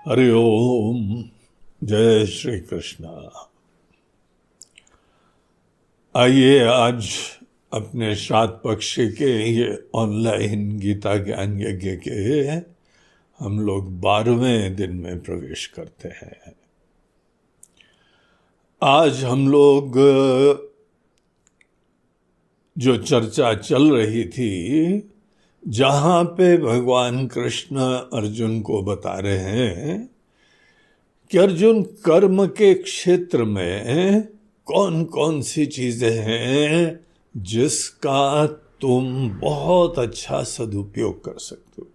हरि ओम। जय श्री कृष्ण। आइए आज अपने श्राद्ध पक्ष के ये ऑनलाइन गीता ज्ञान यज्ञ के हम लोग 12वें दिन में प्रवेश करते हैं। आज हम लोग जो चर्चा चल रही थी, जहाँ पे भगवान कृष्ण अर्जुन को बता रहे हैं कि अर्जुन, कर्म के क्षेत्र में कौन कौन सी चीजें हैं जिसका तुम बहुत अच्छा सदुपयोग कर सकते हो।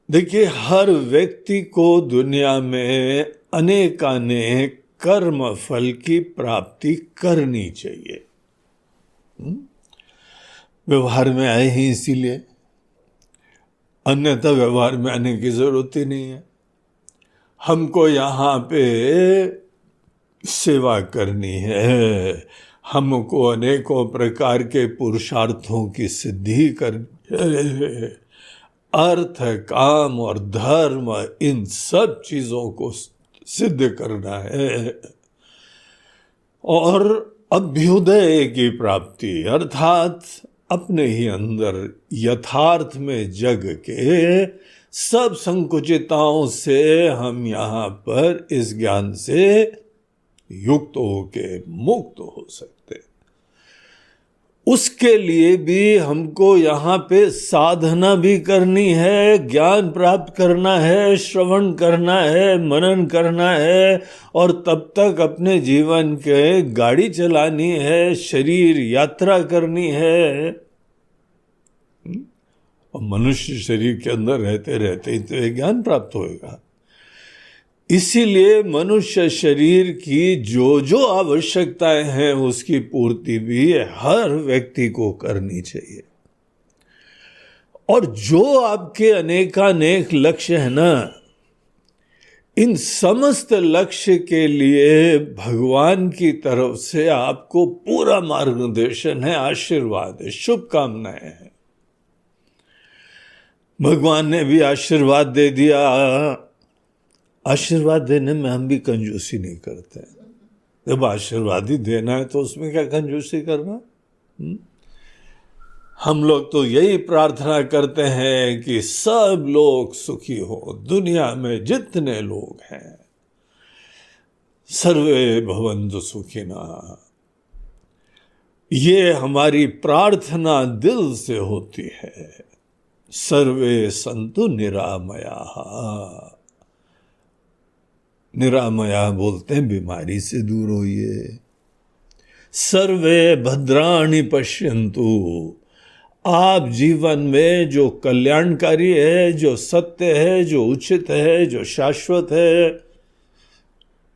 देखिए, हर व्यक्ति को दुनिया में अनेकानेक कर्म फल की प्राप्ति करनी चाहिए। व्यवहार में आए ही इसीलिए, अन्यथा व्यवहार में आने की जरूरत ही नहीं है। हमको यहाँ पे सेवा करनी है, हमको अनेकों प्रकार के पुरुषार्थों की सिद्धि करनी है। अर्थ, काम और धर्म, इन सब चीजों को सिद्ध करना है। और अभ्युदय की प्राप्ति अर्थात अपने ही अंदर यथार्थ में जग के सब संकुचिताओं से हम यहाँ पर इस ज्ञान से युक्त होके मुक्त हो सकते। उसके लिए भी हमको यहाँ पे साधना भी करनी है, ज्ञान प्राप्त करना है, श्रवण करना है, मनन करना है, और तब तक अपने जीवन के गाड़ी चलानी है, शरीर यात्रा करनी है। और मनुष्य शरीर के अंदर रहते रहते ही तो ज्ञान प्राप्त होएगा। इसीलिए मनुष्य शरीर की जो जो आवश्यकताएं हैं उसकी पूर्ति भी हर व्यक्ति को करनी चाहिए। और जो आपके अनेकानेक लक्ष्य है ना, इन समस्त लक्ष्य के लिए भगवान की तरफ से आपको पूरा मार्गदर्शन है, आशीर्वाद है, शुभकामनाएं हैं। भगवान ने भी आशीर्वाद दे दिया। आशीर्वाद देने में हम भी कंजूसी नहीं करते। जब आशीर्वाद ही देना है तो उसमें क्या कंजूसी करना। हम लोग तो यही प्रार्थना करते हैं कि सब लोग सुखी हो, दुनिया में जितने लोग हैं सर्वे भवन्तु सुखिनः। ये हमारी प्रार्थना दिल से होती है। सर्वे सन्तु निरामयाः। निरामया बोलते हैं बीमारी से दूर होइए। सर्वे भद्राणि पश्यन्तु। आप जीवन में जो कल्याणकारी है, जो सत्य है, जो उचित है, जो शाश्वत है,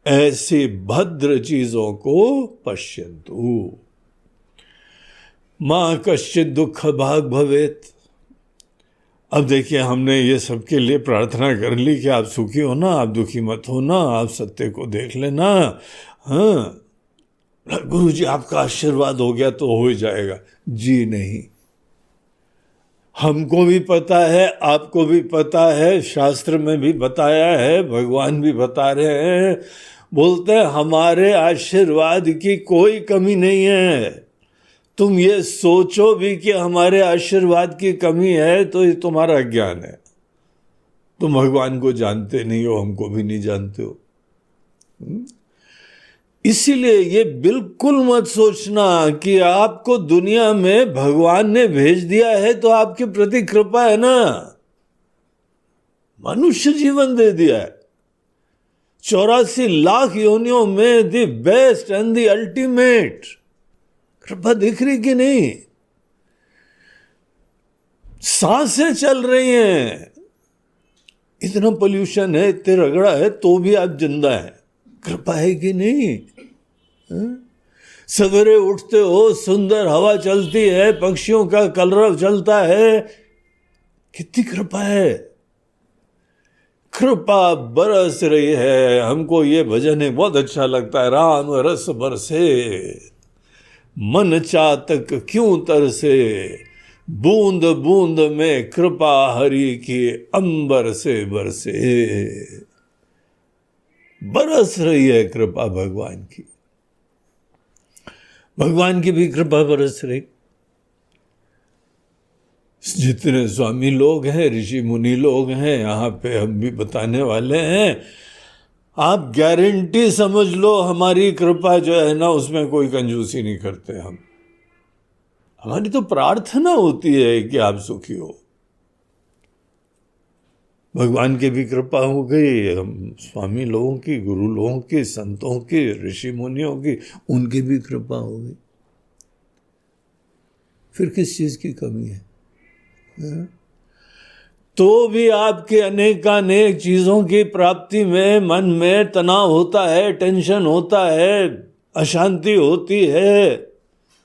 ऐसी भद्र चीजों को पश्यन्तु। मां कश्चित् दुःख भाग् भवेत्। अब देखिए, हमने ये सबके लिए प्रार्थना कर ली कि आप सुखी हो ना, आप दुखी मत हो ना, आप सत्य को देख लेना। हाँ, गुरु जी आपका आशीर्वाद हो गया तो हो ही जाएगा। जी नहीं, हमको भी पता है, आपको भी पता है, शास्त्र में भी बताया है, भगवान भी बता रहे हैं, बोलते हैं हमारे आशीर्वाद की कोई कमी नहीं है। तुम ये सोचो भी कि हमारे आशीर्वाद की कमी है तो ये तुम्हारा ज्ञान है। तुम भगवान को जानते नहीं हो, हमको भी नहीं जानते हो। इसीलिए ये बिल्कुल मत सोचना कि आपको दुनिया में भगवान ने भेज दिया है तो आपके प्रति कृपा है ना। मनुष्य जीवन दे दिया है, 84 लाख योनियों में the best and the ultimate. कृपा दिख रही कि नहीं? सांसें चल रही हैं, इतना पोल्यूशन है, इतने रगड़ा है, तो भी आप जिंदा है। कृपा है कि नहीं? सवेरे उठते हो, सुंदर हवा चलती है, पक्षियों का कलरव चलता है, कितनी कृपा है। कृपा बरस रही है। हमको ये भजन है बहुत अच्छा लगता है, राम रस बरसे मन चातक क्यों तरसे, बूंद बूंद में कृपा हरि की अंबर से बरसे। बरस रही है कृपा भगवान की, भगवान की भी कृपा बरस रही। जितने स्वामी लोग हैं, ऋषि मुनि लोग हैं, यहाँ पे हम भी बताने वाले हैं, आप गारंटी समझ लो हमारी कृपा जो है ना, उसमें कोई कंजूसी नहीं करते हम। हमारी तो प्रार्थना होती है कि आप सुखी हो। भगवान की भी कृपा हो गई, हम स्वामी लोगों की, गुरु लोगों की, संतों की, ऋषि मुनियों की, उनकी भी कृपा हो गई। फिर किस चीज की कमी है? तो भी आपके अनेकानेक चीजों की प्राप्ति में मन में तनाव होता है, टेंशन होता है, अशांति होती है,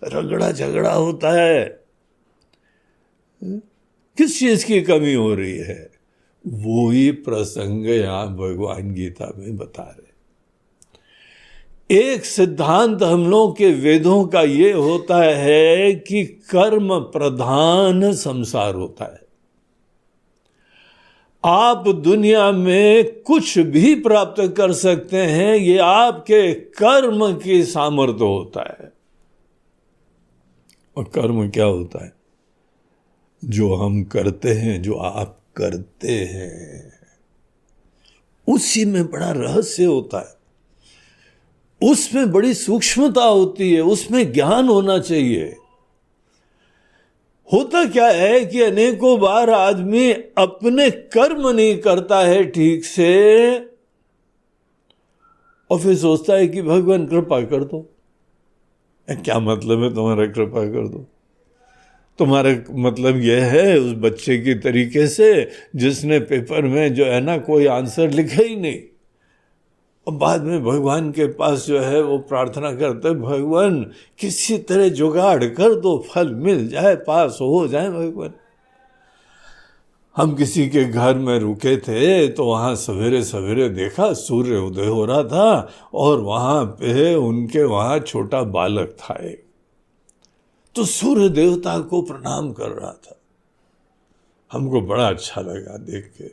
रगड़ा झगड़ा होता है। किस चीज की कमी हो रही है? वो ही प्रसंग यहां भगवान गीता में बता रहे। एक सिद्धांत हम लोग के वेदों का ये होता है कि कर्म प्रधान संसार होता है। आप दुनिया में कुछ भी प्राप्त कर सकते हैं, ये आपके कर्म की सामर्थ्य होता है। और कर्म क्या होता है? जो हम करते हैं, जो आप करते हैं, उसी में बड़ा रहस्य होता है, उसमें बड़ी सूक्ष्मता होती है, उसमें ज्ञान होना चाहिए। होता क्या है कि अनेकों बार आदमी अपने कर्म नहीं करता है ठीक से, और फिर सोचता है कि भगवान कृपा कर दो। क्या मतलब है तुम्हारा कृपा कर दो? तुम्हारा मतलब यह है उस बच्चे की तरीके से जिसने पेपर में जो है ना कोई आंसर लिखा ही नहीं, और बाद में भगवान के पास जो है वो प्रार्थना करते, भगवान किसी तरह जुगाड़ कर दो, फल मिल जाए, पास हो जाए भगवान। हम किसी के घर में रुके थे तो वहाँ सवेरे सवेरे देखा सूर्य उदय हो रहा था, और वहाँ पे उनके वहाँ छोटा बालक था एक, तो सूर्य देवता को प्रणाम कर रहा था। हमको बड़ा अच्छा लगा देख के।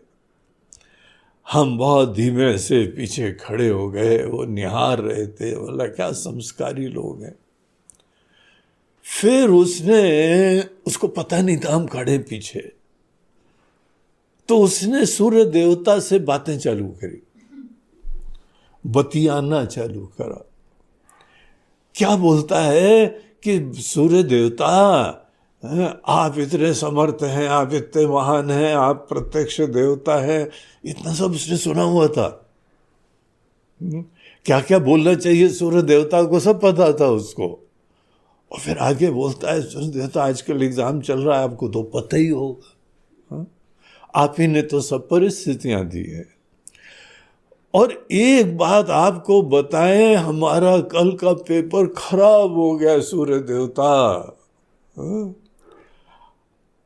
हम बहुत धीमे से पीछे खड़े हो गए, वो निहार रहे थे, बोला क्या संस्कारी लोग हैं। फिर उसको पता नहीं था हम खड़े पीछे, तो उसने सूर्य देवता से बातें चालू करी, बतियाना चालू करा। क्या बोलता है कि सूर्य देवता आप इतने समर्थ हैं, आप इतने महान हैं, आप प्रत्यक्ष देवता हैं, इतना सब उसने सुना हुआ था। क्या क्या बोलना चाहिए सूर्य देवता को सब पता था उसको। और फिर आगे बोलता है, सूर्य देवता आजकल एग्जाम चल रहा है, आपको तो पता ही होगा, आप ही ने तो सब परिस्थितियां दी है। और एक बात आपको बताएं, हमारा कल का पेपर खराब हो गया सूर्य देवता।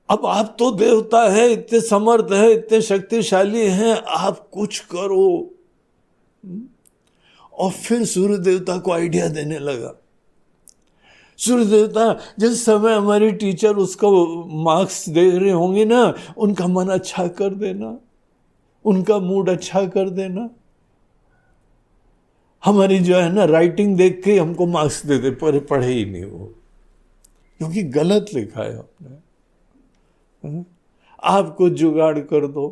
अब आप तो देवता है, इतने समर्थ है, इतने शक्तिशाली हैं, आप कुछ करो। और फिर सूर्य देवता को आइडिया देने लगा। सूर्य देवता जिस समय हमारी टीचर उसको मार्क्स दे रहे होंगे ना, उनका मन अच्छा कर देना, उनका मूड अच्छा कर देना। हमारी जो है ना राइटिंग देख के हमको मार्क्स देते, पर पढ़े ही नहीं वो, क्योंकि गलत लिखा है आपने। आपको जुगाड़ कर दो।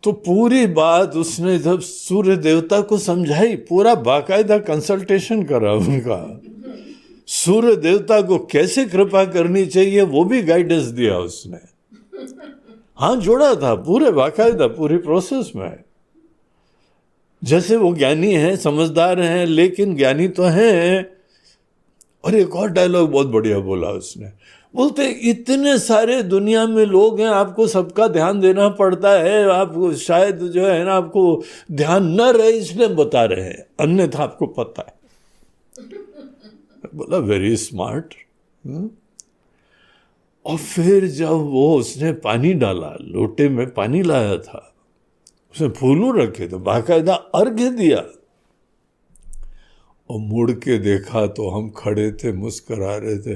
तो पूरी बात उसने जब सूर्य देवता को समझाई, पूरा बाकायदा कंसल्टेशन करा उनका, सूर्य देवता को कैसे कृपा करनी चाहिए वो भी गाइडेंस दिया उसने। हाँ, जोड़ा था पूरे बाकायदा, पूरी प्रोसेस में। जैसे वो ज्ञानी हैं, समझदार हैं, लेकिन ज्ञानी तो हैं। और एक और डायलॉग बहुत बढ़िया बोला उसने, बोलते इतने सारे दुनिया में लोग हैं, आपको सबका ध्यान देना पड़ता है, आप शायद जो है ना आपको ध्यान न रहे इसलिए बता रहे हैं, अन्यथा आपको पता है। बोला वेरी स्मार्ट। और फिर जब वो उसने पानी डाला, लोटे में पानी लाया था, उसने फूलों रखे तो बाकायदा अर्घ्य दिया, और मुड़ के देखा तो हम खड़े थे, मुस्कुरा रहे थे।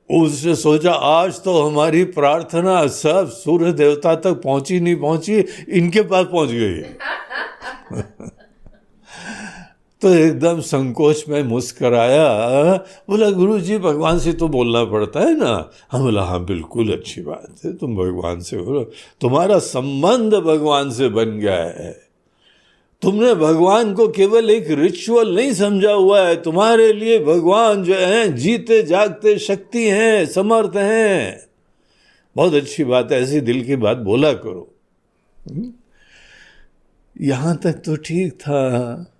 उसने सोचा आज तो हमारी प्रार्थना सब सूर्य देवता तक पहुंची नहीं पहुंची, इनके पास पहुंच गई। तो एकदम संकोच में मुस्कराया, बोला गुरुजी भगवान से तो बोलना पड़ता है ना। हम बोला हाँ बिल्कुल अच्छी बात है, तुम भगवान से बोलो, तुम्हारा संबंध भगवान से बन गया है। तुमने भगवान को केवल एक रिचुअल नहीं समझा हुआ है, तुम्हारे लिए भगवान जो है जीते जागते शक्ति हैं, समर्थ हैं। बहुत अच्छी बात है, ऐसी दिल की बात बोला करो। यहां तक तो ठीक था,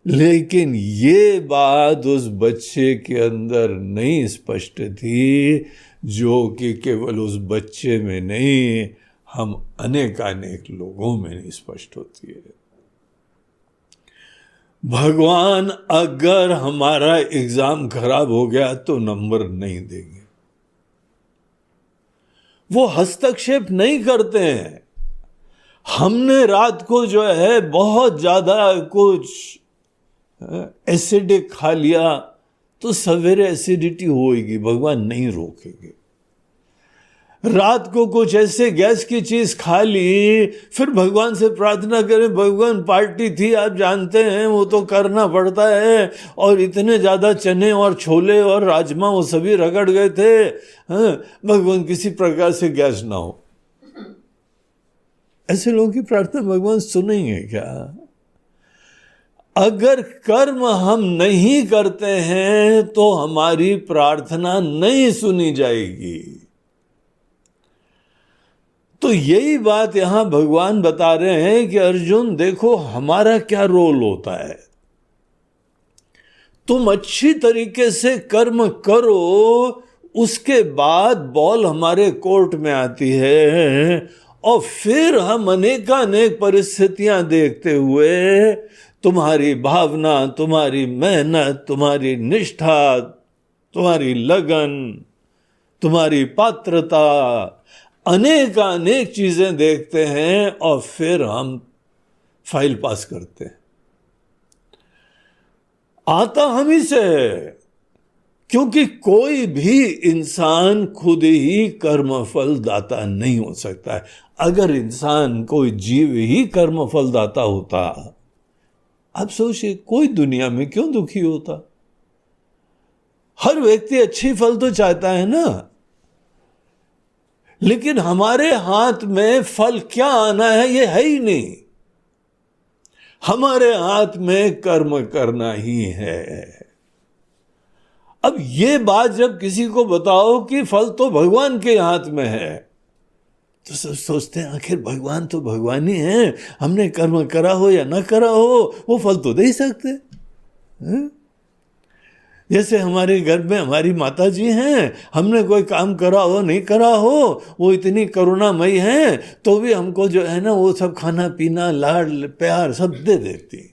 लेकिन ये बात उस बच्चे के अंदर नहीं स्पष्ट थी, जो कि केवल उस बच्चे में नहीं, हम अनेकानेक लोगों में नहीं स्पष्ट होती है। भगवान अगर हमारा एग्जाम खराब हो गया तो नंबर नहीं देंगे, वो हस्तक्षेप नहीं करते हैं। हमने रात को जो है बहुत ज्यादा कुछ एसिडिक खा लिया तो सवेरे एसिडिटी होगी, भगवान नहीं रोकेंगे। रात को कुछ ऐसे गैस की चीज खा ली, फिर भगवान से प्रार्थना करें, भगवान पार्टी थी आप जानते हैं, वो तो करना पड़ता है, और इतने ज्यादा चने और छोले और राजमा वो सभी रगड़ गए थे, भगवान किसी प्रकार से गैस ना हो। ऐसे लोगों की प्रार्थना भगवान सुनेंगे क्या? अगर कर्म हम नहीं करते हैं तो हमारी प्रार्थना नहीं सुनी जाएगी। तो यही बात यहां भगवान बता रहे हैं कि अर्जुन देखो हमारा क्या रोल होता है। तुम अच्छी तरीके से कर्म करो, उसके बाद बॉल हमारे कोर्ट में आती है, और फिर हम अनेकानेक परिस्थितियां देखते हुए तुम्हारी भावना, तुम्हारी मेहनत, तुम्हारी निष्ठा, तुम्हारी लगन, तुम्हारी पात्रता, अनेकानेक चीजें देखते हैं, और फिर हम फाइल पास करते हैं। आता हम ही से है, क्योंकि कोई भी इंसान खुद ही कर्मफल दाता नहीं हो सकता है। अगर इंसान कोई जीव ही कर्मफल दाता होता, आप सोचिए कोई दुनिया में क्यों दुखी होता? हर व्यक्ति अच्छी फल तो चाहता है ना, लेकिन हमारे हाथ में फल क्या आना है ये है ही नहीं। हमारे हाथ में कर्म करना ही है। अब ये बात जब किसी को बताओ कि फल तो भगवान के हाथ में है, तो सब सोचते हैं आखिर भगवान तो भगवान ही है, हमने कर्म करा हो या ना करा हो वो फल तो दे ही सकते हैं। जैसे हमारे घर में हमारी माता जी हैं, हमने कोई काम करा हो नहीं करा हो, वो इतनी करुणामयी हैं, तो भी हमको जो है ना वो सब खाना पीना लाड प्यार सब दे देती।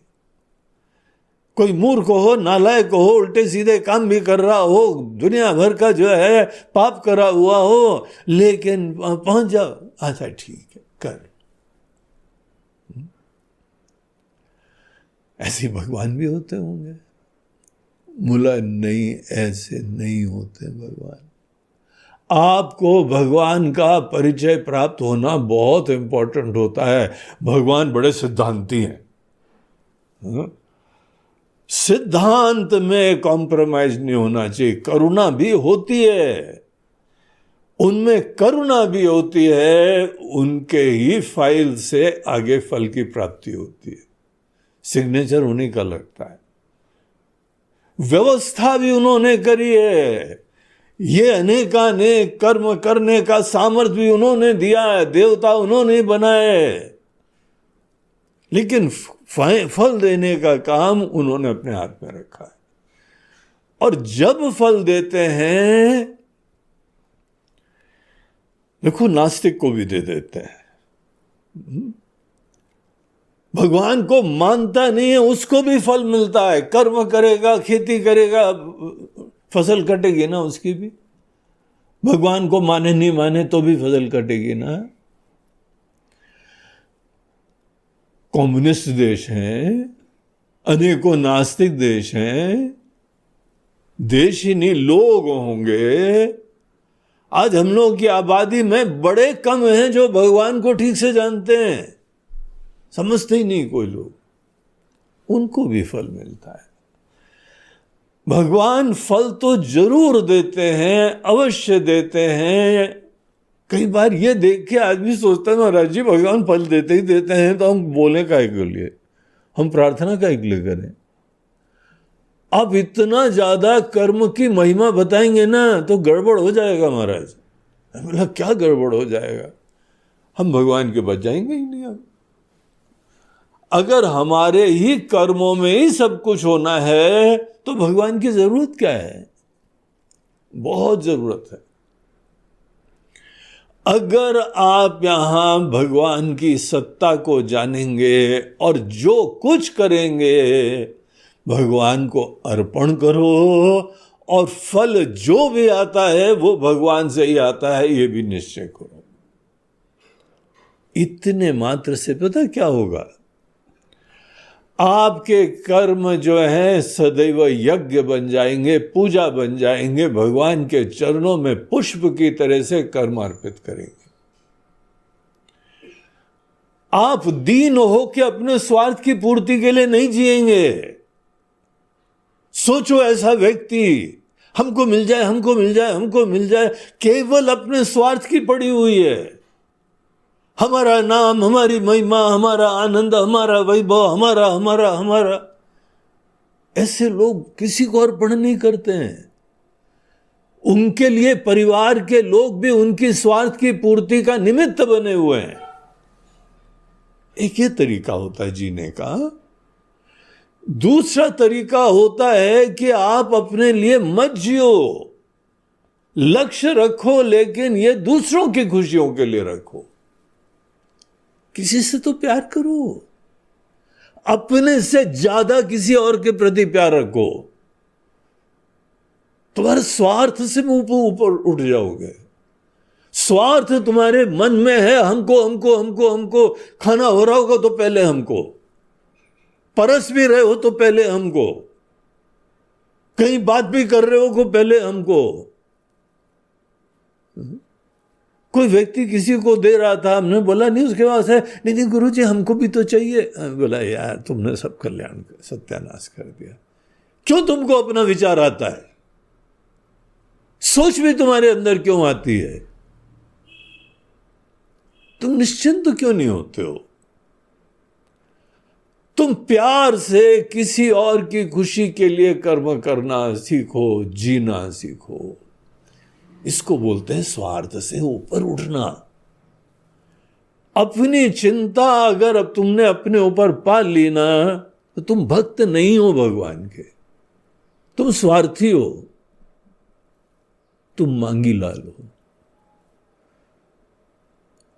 कोई मूर्ख हो, नालायक हो, उल्टे सीधे काम भी कर रहा हो, दुनिया भर का जो है पाप करा हुआ हो, लेकिन पहुंच जाओ, अच्छा ठीक है कर। ऐसे भगवान भी होते होंगे? मुला नहीं, ऐसे नहीं होते भगवान। आपको भगवान का परिचय प्राप्त होना बहुत इंपॉर्टेंट होता है। भगवान बड़े सिद्धांती हैं। सिद्धांत में कॉम्प्रोमाइज नहीं होना चाहिए। करुणा भी होती है, उनमें करुणा भी होती है, उनके ही फाइल से आगे फल की प्राप्ति होती है, सिग्नेचर उन्हीं का लगता है। व्यवस्था भी उन्होंने करी है, ये अनेकानेक कर्म करने का सामर्थ्य भी उन्होंने दिया है, देवता उन्होंने बनाए, लेकिन फल देने का काम उन्होंने अपने हाथ में रखा है। और जब फल देते हैं, देखो नास्तिक को भी दे देते हैं, भगवान को मानता नहीं है उसको भी फल मिलता है। कर्म करेगा, खेती करेगा, फसल कटेगी ना उसकी भी। भगवान को माने नहीं माने तो भी फसल कटेगी ना। कम्युनिस्ट देश हैं, अनेकों नास्तिक देश हैं, देश ही नहीं लोग होंगे आज हम लोगों की आबादी में बड़े कम हैं जो भगवान को ठीक से जानते हैं, समझते ही नहीं कोई लोग, उनको भी फल मिलता है। भगवान फल तो जरूर देते हैं, अवश्य देते हैं। कई बार ये देख के आदमी सोचता है महाराज जी भगवान फल देते ही देते हैं तो हम बोले काहे के लिए, हम प्रार्थना काहे के लिए करें। आप इतना ज्यादा कर्म की महिमा बताएंगे ना तो गड़बड़ हो जाएगा महाराज। बोला क्या गड़बड़ हो जाएगा, हम भगवान के बच जाएंगे ही नहीं। अब अगर हमारे ही कर्मों में ही सब कुछ होना है तो भगवान की जरूरत क्या है, बहुत जरूरत है। अगर आप यहां भगवान की सत्ता को जानेंगे और जो कुछ करेंगे भगवान को अर्पण करो, और फल जो भी आता है वो भगवान से ही आता है, ये भी निश्चय करो। इतने मात्र से पता क्या होगा, आपके कर्म जो है सदैव यज्ञ बन जाएंगे, पूजा बन जाएंगे, भगवान के चरणों में पुष्प की तरह से कर्म अर्पित करेंगे। आप दीन हो के अपने स्वार्थ की पूर्ति के लिए नहीं जिएंगे। सोचो ऐसा व्यक्ति, हमको मिल जाए, हमको मिल जाए, हमको मिल जाए, केवल अपने स्वार्थ की पड़ी हुई है। हमारा नाम, हमारी महिमा, हमारा आनंद, हमारा वैभव, हमारा हमारा हमारा। ऐसे लोग किसी को अर्पण नहीं करते हैं। उनके लिए परिवार के लोग भी उनकी स्वार्थ की पूर्ति का निमित्त बने हुए हैं। एक ये तरीका होता है जीने का। दूसरा तरीका होता है कि आप अपने लिए मत जियो, लक्ष्य रखो, लेकिन ये दूसरों की खुशियों के लिए रखो। किसी से तो प्यार करो, अपने से ज्यादा किसी और के प्रति प्यार रखो। तुम्हारे स्वार्थ से ऊपर उठ जाओगे। स्वार्थ तुम्हारे मन में है, हमको हमको हमको हमको, खाना हो रहा होगा तो पहले हमको, परस भी रहे हो तो पहले हमको, कहीं बात भी कर रहे हो तो पहले हमको। कोई व्यक्ति किसी को दे रहा था, हमने बोला नहीं उसके पास है, नहीं गुरुजी हमको भी तो चाहिए। बोला यार तुमने सब कल्याण सत्यानाश कर दिया। क्यों तुमको अपना विचार आता है, सोच भी तुम्हारे अंदर क्यों आती है, तुम निश्चिंत तो क्यों नहीं होते हो। तुम प्यार से किसी और की खुशी के लिए कर्म करना सीखो, जीना सीखो। इसको बोलते हैं स्वार्थ से ऊपर उठना। अपनी चिंता अगर अब तुमने अपने ऊपर पाल ली ना तो तुम भक्त नहीं हो भगवान के, तुम स्वार्थी हो, तुम मांगी लाल हो।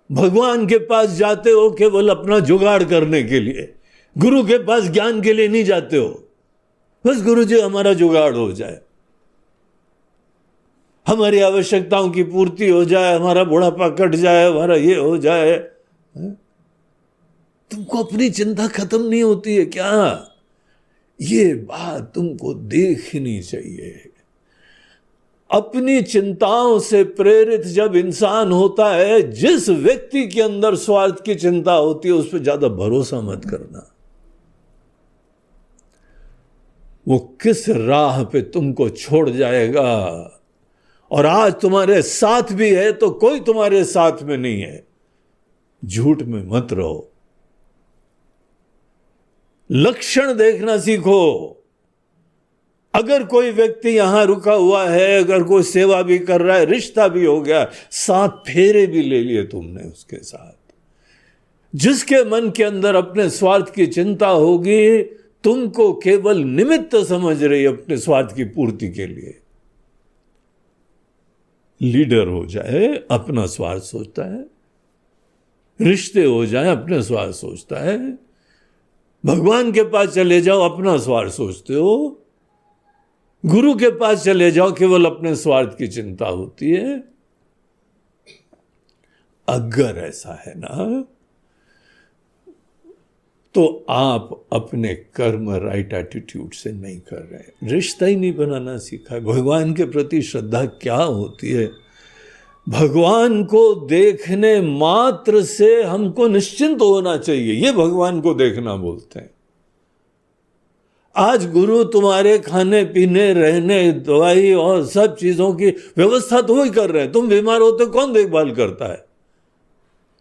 भगवान के पास जाते हो केवल अपना जुगाड़ करने के लिए, गुरु के पास ज्ञान के लिए नहीं जाते हो। बस गुरु जी हमारा जुगाड़ हो जाए, हमारी आवश्यकताओं की पूर्ति हो जाए, हमारा बुढ़ापा कट जाए, हमारा ये हो जाए। तुमको अपनी चिंता खत्म नहीं होती है क्या? ये बात तुमको देखनी चाहिए। अपनी चिंताओं से प्रेरित जब इंसान होता है, जिस व्यक्ति के अंदर स्वार्थ की चिंता होती है उस पर ज्यादा भरोसा मत करना। वो किस राह पे तुमको छोड़ जाएगा। और आज तुम्हारे साथ भी है तो कोई तुम्हारे साथ में नहीं है। झूठ में मत रहो, लक्षण देखना सीखो। अगर कोई व्यक्ति यहां रुका हुआ है, अगर कोई सेवा भी कर रहा है, रिश्ता भी हो गया, 7 फेरे भी ले लिए तुमने उसके साथ, जिसके मन के अंदर अपने स्वार्थ की चिंता होगी, तुमको केवल निमित्त समझ रही अपने स्वार्थ की पूर्ति के लिए। लीडर हो जाए अपना स्वार्थ सोचता है, रिश्ते हो जाए अपने स्वार्थ सोचता है, भगवान के पास चले जाओ अपना स्वार्थ सोचते हो, गुरु के पास चले जाओ केवल अपने स्वार्थ की चिंता होती है। अगर ऐसा है ना तो आप अपने कर्म राइट एटीट्यूड से नहीं कर रहे, रिश्ता ही नहीं बनाना सीखा। भगवान के प्रति श्रद्धा क्या होती है भगवान को देखने मात्र से हमको निश्चिंत होना चाहिए, ये भगवान को देखना बोलते हैं। आज गुरु तुम्हारे खाने पीने रहने दवाई और सब चीजों की व्यवस्था तो वही कर रहे हैं। तुम बीमार होते कौन देखभाल करता है?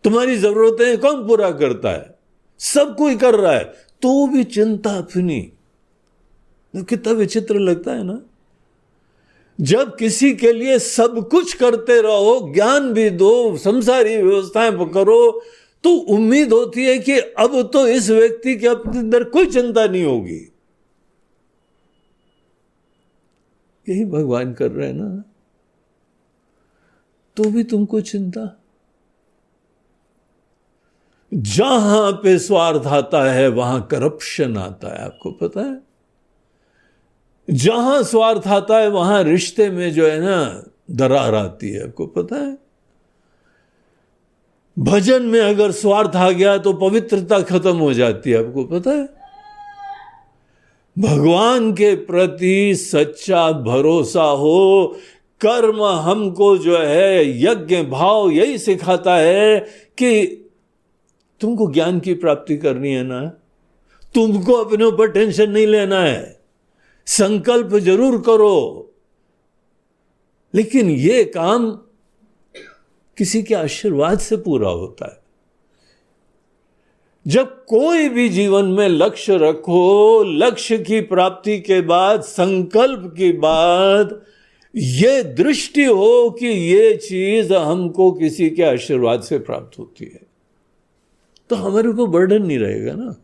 तुम्हारी जरूरतें कौन पूरा करता है? सब कोई कर रहा है, तो भी चिंता अपनी। कितना विचित्र लगता है ना। जब किसी के लिए सब कुछ करते रहो, ज्ञान भी दो, संसारी व्यवस्थाएं करो, तो उम्मीद होती है कि अब तो इस व्यक्ति के अपने अंदर कोई चिंता नहीं होगी। यही भगवान कर रहे हैं ना, तो भी तुमको चिंता। जहां पे स्वार्थ आता है वहां करप्शन आता है, आपको पता है। जहां स्वार्थ आता है वहां रिश्ते में जो है ना दरार आती है, आपको पता है। भजन में अगर स्वार्थ आ गया तो पवित्रता खत्म हो जाती है, आपको पता है। भगवान के प्रति सच्चा भरोसा हो, कर्म हमको जो है यज्ञ भाव यही सिखाता है कि तुमको ज्ञान की प्राप्ति करनी है ना, तुमको अपने ऊपर टेंशन नहीं लेना है, संकल्प जरूर करो, लेकिन ये काम किसी के आशीर्वाद से पूरा होता है। जब कोई भी जीवन में लक्ष्य रखो, लक्ष्य की प्राप्ति के बाद, संकल्प के बाद ये दृष्टि हो कि ये चीज हमको किसी के आशीर्वाद से प्राप्त होती है, तो हमारे ऊपर बर्डन नहीं रहेगा ना।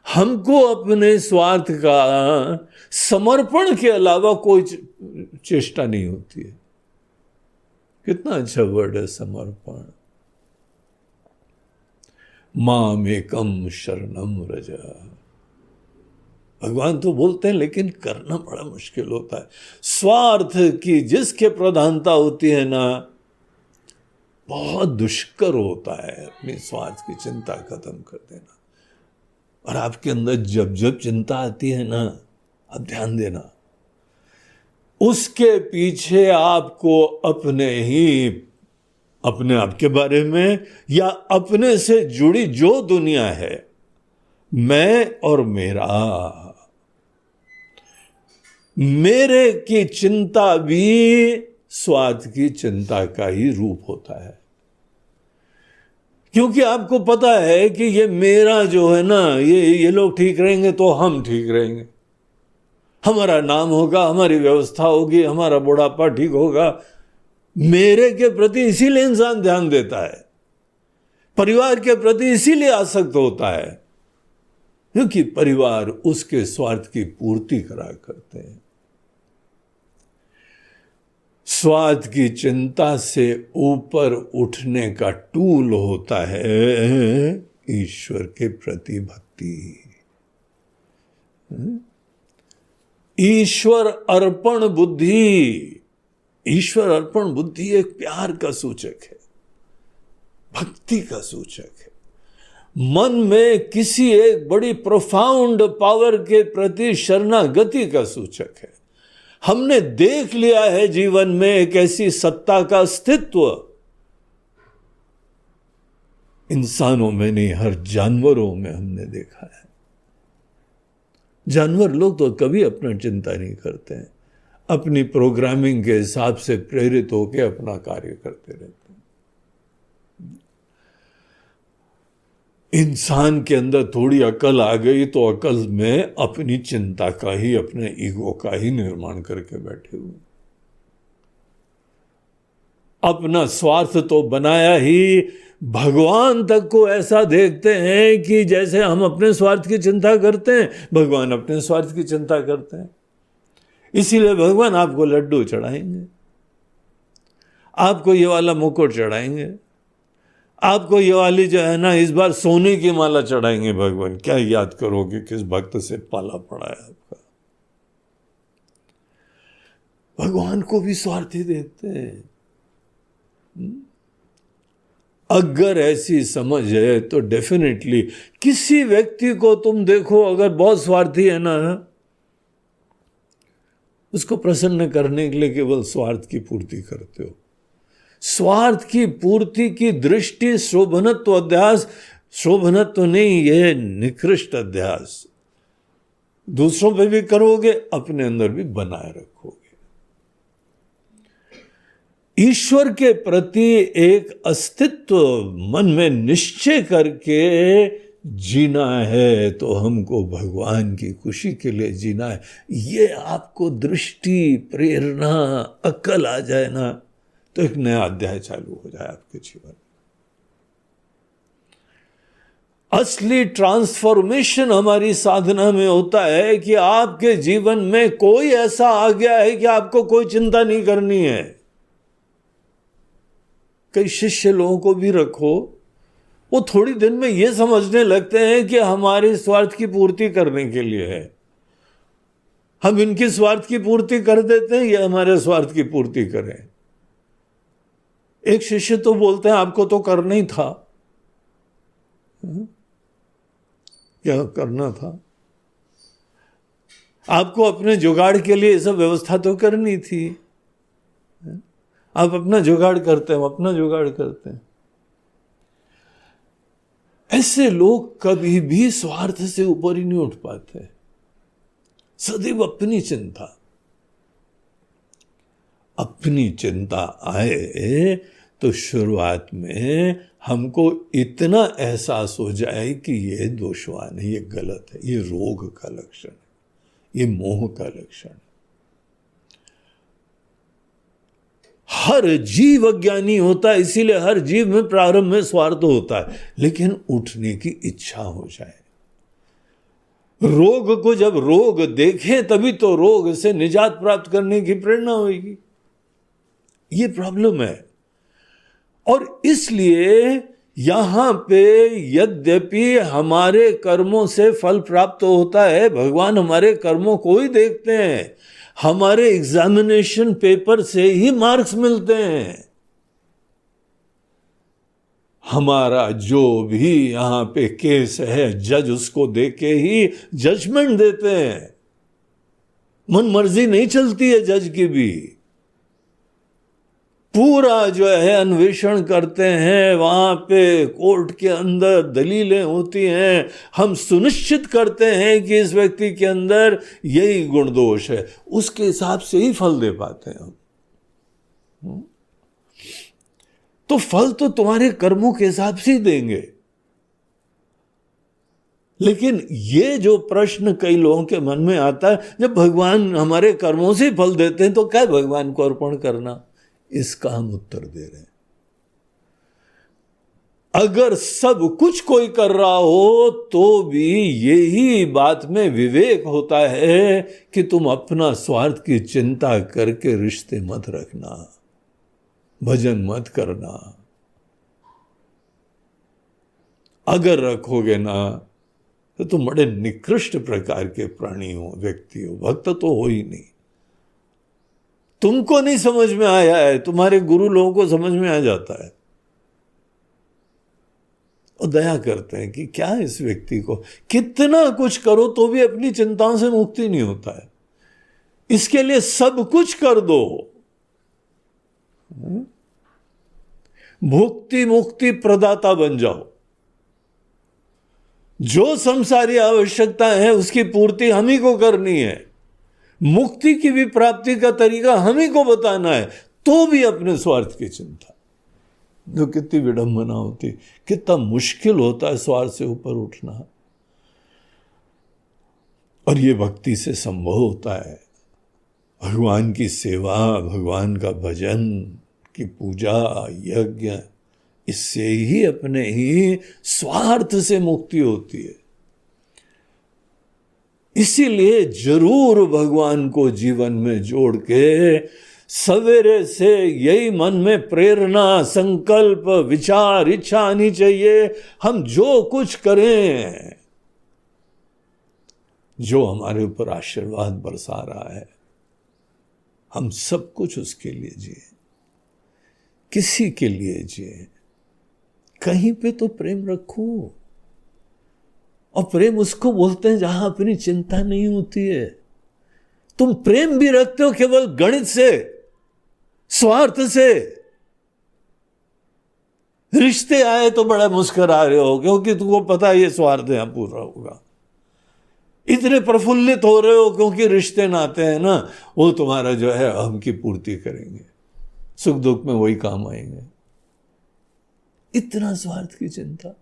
हमको अपने स्वार्थ का समर्पण के अलावा कोई चेष्टा नहीं होती है। कितना अच्छा वर्ड है समर्पण। मामेकम शरणम रज। भगवान तो बोलते हैं लेकिन करना बड़ा मुश्किल होता है। स्वार्थ की जिसके प्रधानता होती है ना, बहुत दुष्कर होता है अपने स्वार्थ की चिंता खत्म कर देना। और आपके अंदर जब जब चिंता आती है ना, आप ध्यान देना, उसके पीछे आपको अपने आप के बारे में या अपने से जुड़ी जो दुनिया है, मैं और मेरे की चिंता भी स्वार्थ की चिंता का ही रूप होता है। क्योंकि आपको पता है कि ये मेरा जो है ना, ये लोग ठीक रहेंगे तो हम ठीक रहेंगे, हमारा नाम होगा, हमारी व्यवस्था होगी, हमारा बुढ़ापा ठीक होगा। मेरे के प्रति इसीलिए इंसान ध्यान देता है, परिवार के प्रति इसीलिए आसक्त होता है, क्योंकि परिवार उसके स्वार्थ की पूर्ति करा करते हैं। स्वार्थ की चिंता से ऊपर उठने का टूल होता है ईश्वर के प्रति भक्ति। ईश्वर अर्पण बुद्धि। ईश्वर अर्पण बुद्धि एक प्यार का सूचक है, भक्ति का सूचक है। मन में किसी एक बड़ी प्रोफाउंड पावर के प्रति शरणागति का सूचक है। हमने देख लिया है जीवन में एक ऐसी सत्ता का अस्तित्व, इंसानों में नहीं, हर जानवरों में हमने देखा है। जानवर लोग तो कभी अपना चिंता नहीं करते हैं, अपनी प्रोग्रामिंग के हिसाब से प्रेरित होकर अपना कार्य करते रहते हैं। इंसान के अंदर थोड़ी अकल आ गई तो अकल में अपनी चिंता का ही, अपने ईगो का ही निर्माण करके बैठे हुए। अपना स्वार्थ तो बनाया ही, भगवान तक को ऐसा देखते हैं कि जैसे हम अपने स्वार्थ की चिंता करते हैं, भगवान अपने स्वार्थ की चिंता करते हैं। इसीलिए भगवान आपको लड्डू चढ़ाएंगे, आपको ये वाला मुकुट चढ़ाएंगे, आपको ये वाली जो है ना इस बार सोने की माला चढ़ाएंगे। भगवान क्या याद करोगे किस भक्त से पाला पड़ा है आपका। भगवान को भी स्वार्थी देखते हैं। अगर ऐसी समझ है तो डेफिनेटली किसी व्यक्ति को तुम देखो अगर बहुत स्वार्थी है ना, उसको प्रसन्न करने के लिए केवल स्वार्थ की पूर्ति करते हो। स्वार्थ की पूर्ति की दृष्टि शोभनत्व अध्यास, शोभनत्व नहीं, यह निकृष्ट अध्यास। दूसरों पे भी करोगे, अपने अंदर भी बनाए रखोगे। ईश्वर के प्रति एक अस्तित्व मन में निश्चय करके जीना है तो हमको भगवान की खुशी के लिए जीना है। ये आपको दृष्टि, प्रेरणा, अक्ल आ जाए ना, तो एक नया अध्याय चालू हो जाए आपके जीवन में। असली ट्रांसफॉर्मेशन हमारी साधना में होता है कि आपके जीवन में कोई ऐसा आ गया है कि आपको कोई चिंता नहीं करनी है। कई शिष्य लोगों को भी रखो, वो थोड़ी दिन में ये समझने लगते हैं कि हमारे स्वार्थ की पूर्ति करने के लिए है। हम इनकी स्वार्थ की पूर्ति कर देते हैं, ये हमारे स्वार्थ की पूर्ति करें। एक शिष्य तो बोलते हैं आपको तो करना ही था। क्या करना था? आपको अपने जुगाड़ के लिए सब व्यवस्था तो करनी थी। आप अपना जुगाड़ करते हैं, अपना जुगाड़ करते हैं। ऐसे लोग कभी भी स्वार्थ से ऊपर ही नहीं उठ पाते, सदैव अपनी चिंता। अपनी चिंता आए तो शुरुआत में हमको इतना एहसास हो जाए कि ये दोषवान है, ये गलत है, ये रोग का लक्षण है, ये मोह का लक्षण है। हर जीव अज्ञानी होता है, इसीलिए हर जीव में प्रारंभ में स्वार्थ होता है, लेकिन उठने की इच्छा हो जाए। रोग को जब रोग देखें तभी तो रोग से निजात प्राप्त करने की प्रेरणा होगी। ये प्रॉब्लम है। और इसलिए यहां पे यद्यपि हमारे कर्मों से फल प्राप्त होता है, भगवान हमारे कर्मों को ही देखते हैं, हमारे एग्जामिनेशन पेपर से ही मार्क्स मिलते हैं। हमारा जो भी यहां पे केस है, जज उसको देख के ही जजमेंट देते हैं। मन मर्जी नहीं चलती है जज की भी। पूरा जो है अन्वेषण करते हैं, वहां पे कोर्ट के अंदर दलीलें होती हैं, हम सुनिश्चित करते हैं कि इस व्यक्ति के अंदर यही गुण दोष है, उसके हिसाब से ही फल दे पाते हैं हम। तो फल तो तुम्हारे कर्मों के हिसाब से ही देंगे। लेकिन ये जो प्रश्न कई लोगों के मन में आता है, जब भगवान हमारे कर्मों से फल देते हैं तो क्या भगवान को अर्पण करना? इसका हम उत्तर दे रहे हैं। अगर सब कुछ कोई कर रहा हो तो भी यही बात में विवेक होता है कि तुम अपना स्वार्थ की चिंता करके रिश्ते मत रखना, भजन मत करना। अगर रखोगे ना तो तुम बड़े निकृष्ट प्रकार के प्राणी हो, व्यक्ति हो, भक्त तो हो ही नहीं। तुमको नहीं समझ में आया है, तुम्हारे गुरु लोगों को समझ में आ जाता है और दया करते हैं कि क्या इस व्यक्ति को, कितना कुछ करो तो भी अपनी चिंताओं से मुक्ति नहीं होता है, इसके लिए सब कुछ कर दो। भुक्ति मुक्ति प्रदाता बन जाओ। जो संसारी आवश्यकता है उसकी पूर्ति हम ही को करनी है, मुक्ति की भी प्राप्ति का तरीका हम ही को बताना है, तो भी अपने स्वार्थ की चिंता। जो कितनी विडंबना होती, कितना मुश्किल होता है स्वार्थ से ऊपर उठना। और ये भक्ति से संभव होता है। भगवान की सेवा, भगवान का भजन की पूजा, यज्ञ, इससे ही अपने ही स्वार्थ से मुक्ति होती है। इसीलिए जरूर भगवान को जीवन में जोड़ के सवेरे से यही मन में प्रेरणा, संकल्प, विचार, इच्छा आनी चाहिए, हम जो कुछ करें, जो हमारे ऊपर आशीर्वाद बरसा रहा है, हम सब कुछ उसके लिए जिए, किसी के लिए जिए। कहीं पे तो प्रेम रखो। और प्रेम उसको बोलते हैं जहां अपनी चिंता नहीं होती है। तुम प्रेम भी रखते हो केवल गणित से, स्वार्थ से, रिश्ते आए तो बड़ा मुस्कुरा रहे हो क्योंकि तुमको पता है ये स्वार्थ यहां पूरा होगा। इतने प्रफुल्लित हो रहे हो क्योंकि रिश्ते नाते हैं ना, वो तुम्हारा जो है अहम की पूर्ति करेंगे, सुख दुख में वही काम आएंगे। इतना स्वार्थ की चिंता।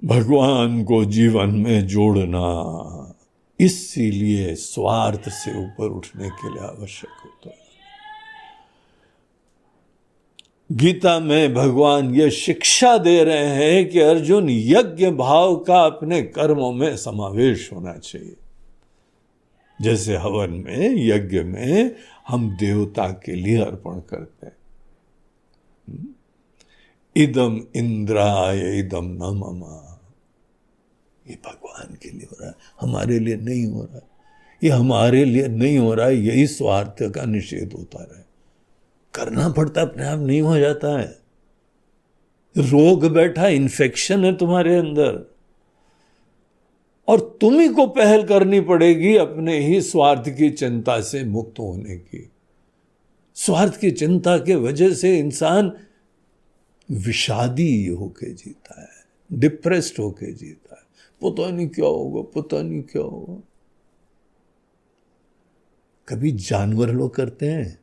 भगवान को जीवन में जोड़ना इसीलिए स्वार्थ से ऊपर उठने के लिए आवश्यक होता है। गीता में भगवान ये शिक्षा दे रहे हैं कि अर्जुन, यज्ञ भाव का अपने कर्मों में समावेश होना चाहिए। जैसे हवन में, यज्ञ में हम देवता के लिए अर्पण करते हैं, इदम इंद्राय इदम न मम, ये भगवान के लिए हो रहा है, हमारे लिए नहीं हो रहा है। ये हमारे लिए नहीं हो रहा है, यही स्वार्थ का निषेध होता रहे। करना पड़ता, अपने आप नहीं हो जाता है। रोग बैठा, इन्फेक्शन है तुम्हारे अंदर, और तुम्ही को पहल करनी पड़ेगी अपने ही स्वार्थ की चिंता से मुक्त होने की। स्वार्थ की चिंता के वजह से इंसान विषादी होके जीता है, डिप्रेस्ड होके जीता है। पता नहीं क्या होगा, पता नहीं क्या होगा। कभी जानवर लोग करते हैं?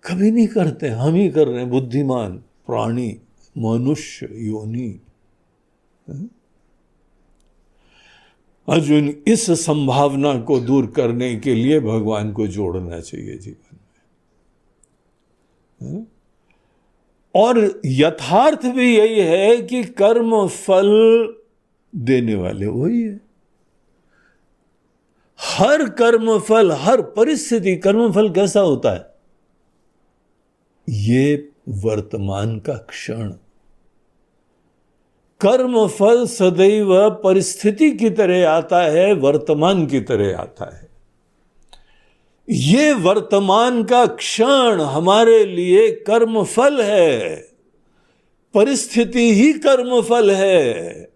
कभी नहीं करते, हम ही कर रहे हैं। बुद्धिमान प्राणी, मनुष्य योनि। अर्जुन, इस संभावना को दूर करने के लिए भगवान को जोड़ना चाहिए जीवन में। और यथार्थ भी यही है कि कर्म फल देने वाले वही है। हर कर्म फल, हर परिस्थिति, कर्म फल कैसा होता है? ये वर्तमान का क्षण। कर्म फल सदैव परिस्थिति की तरह आता है, वर्तमान की तरह आता है। ये वर्तमान का क्षण हमारे लिए कर्म फल है, परिस्थिति ही कर्म फल है।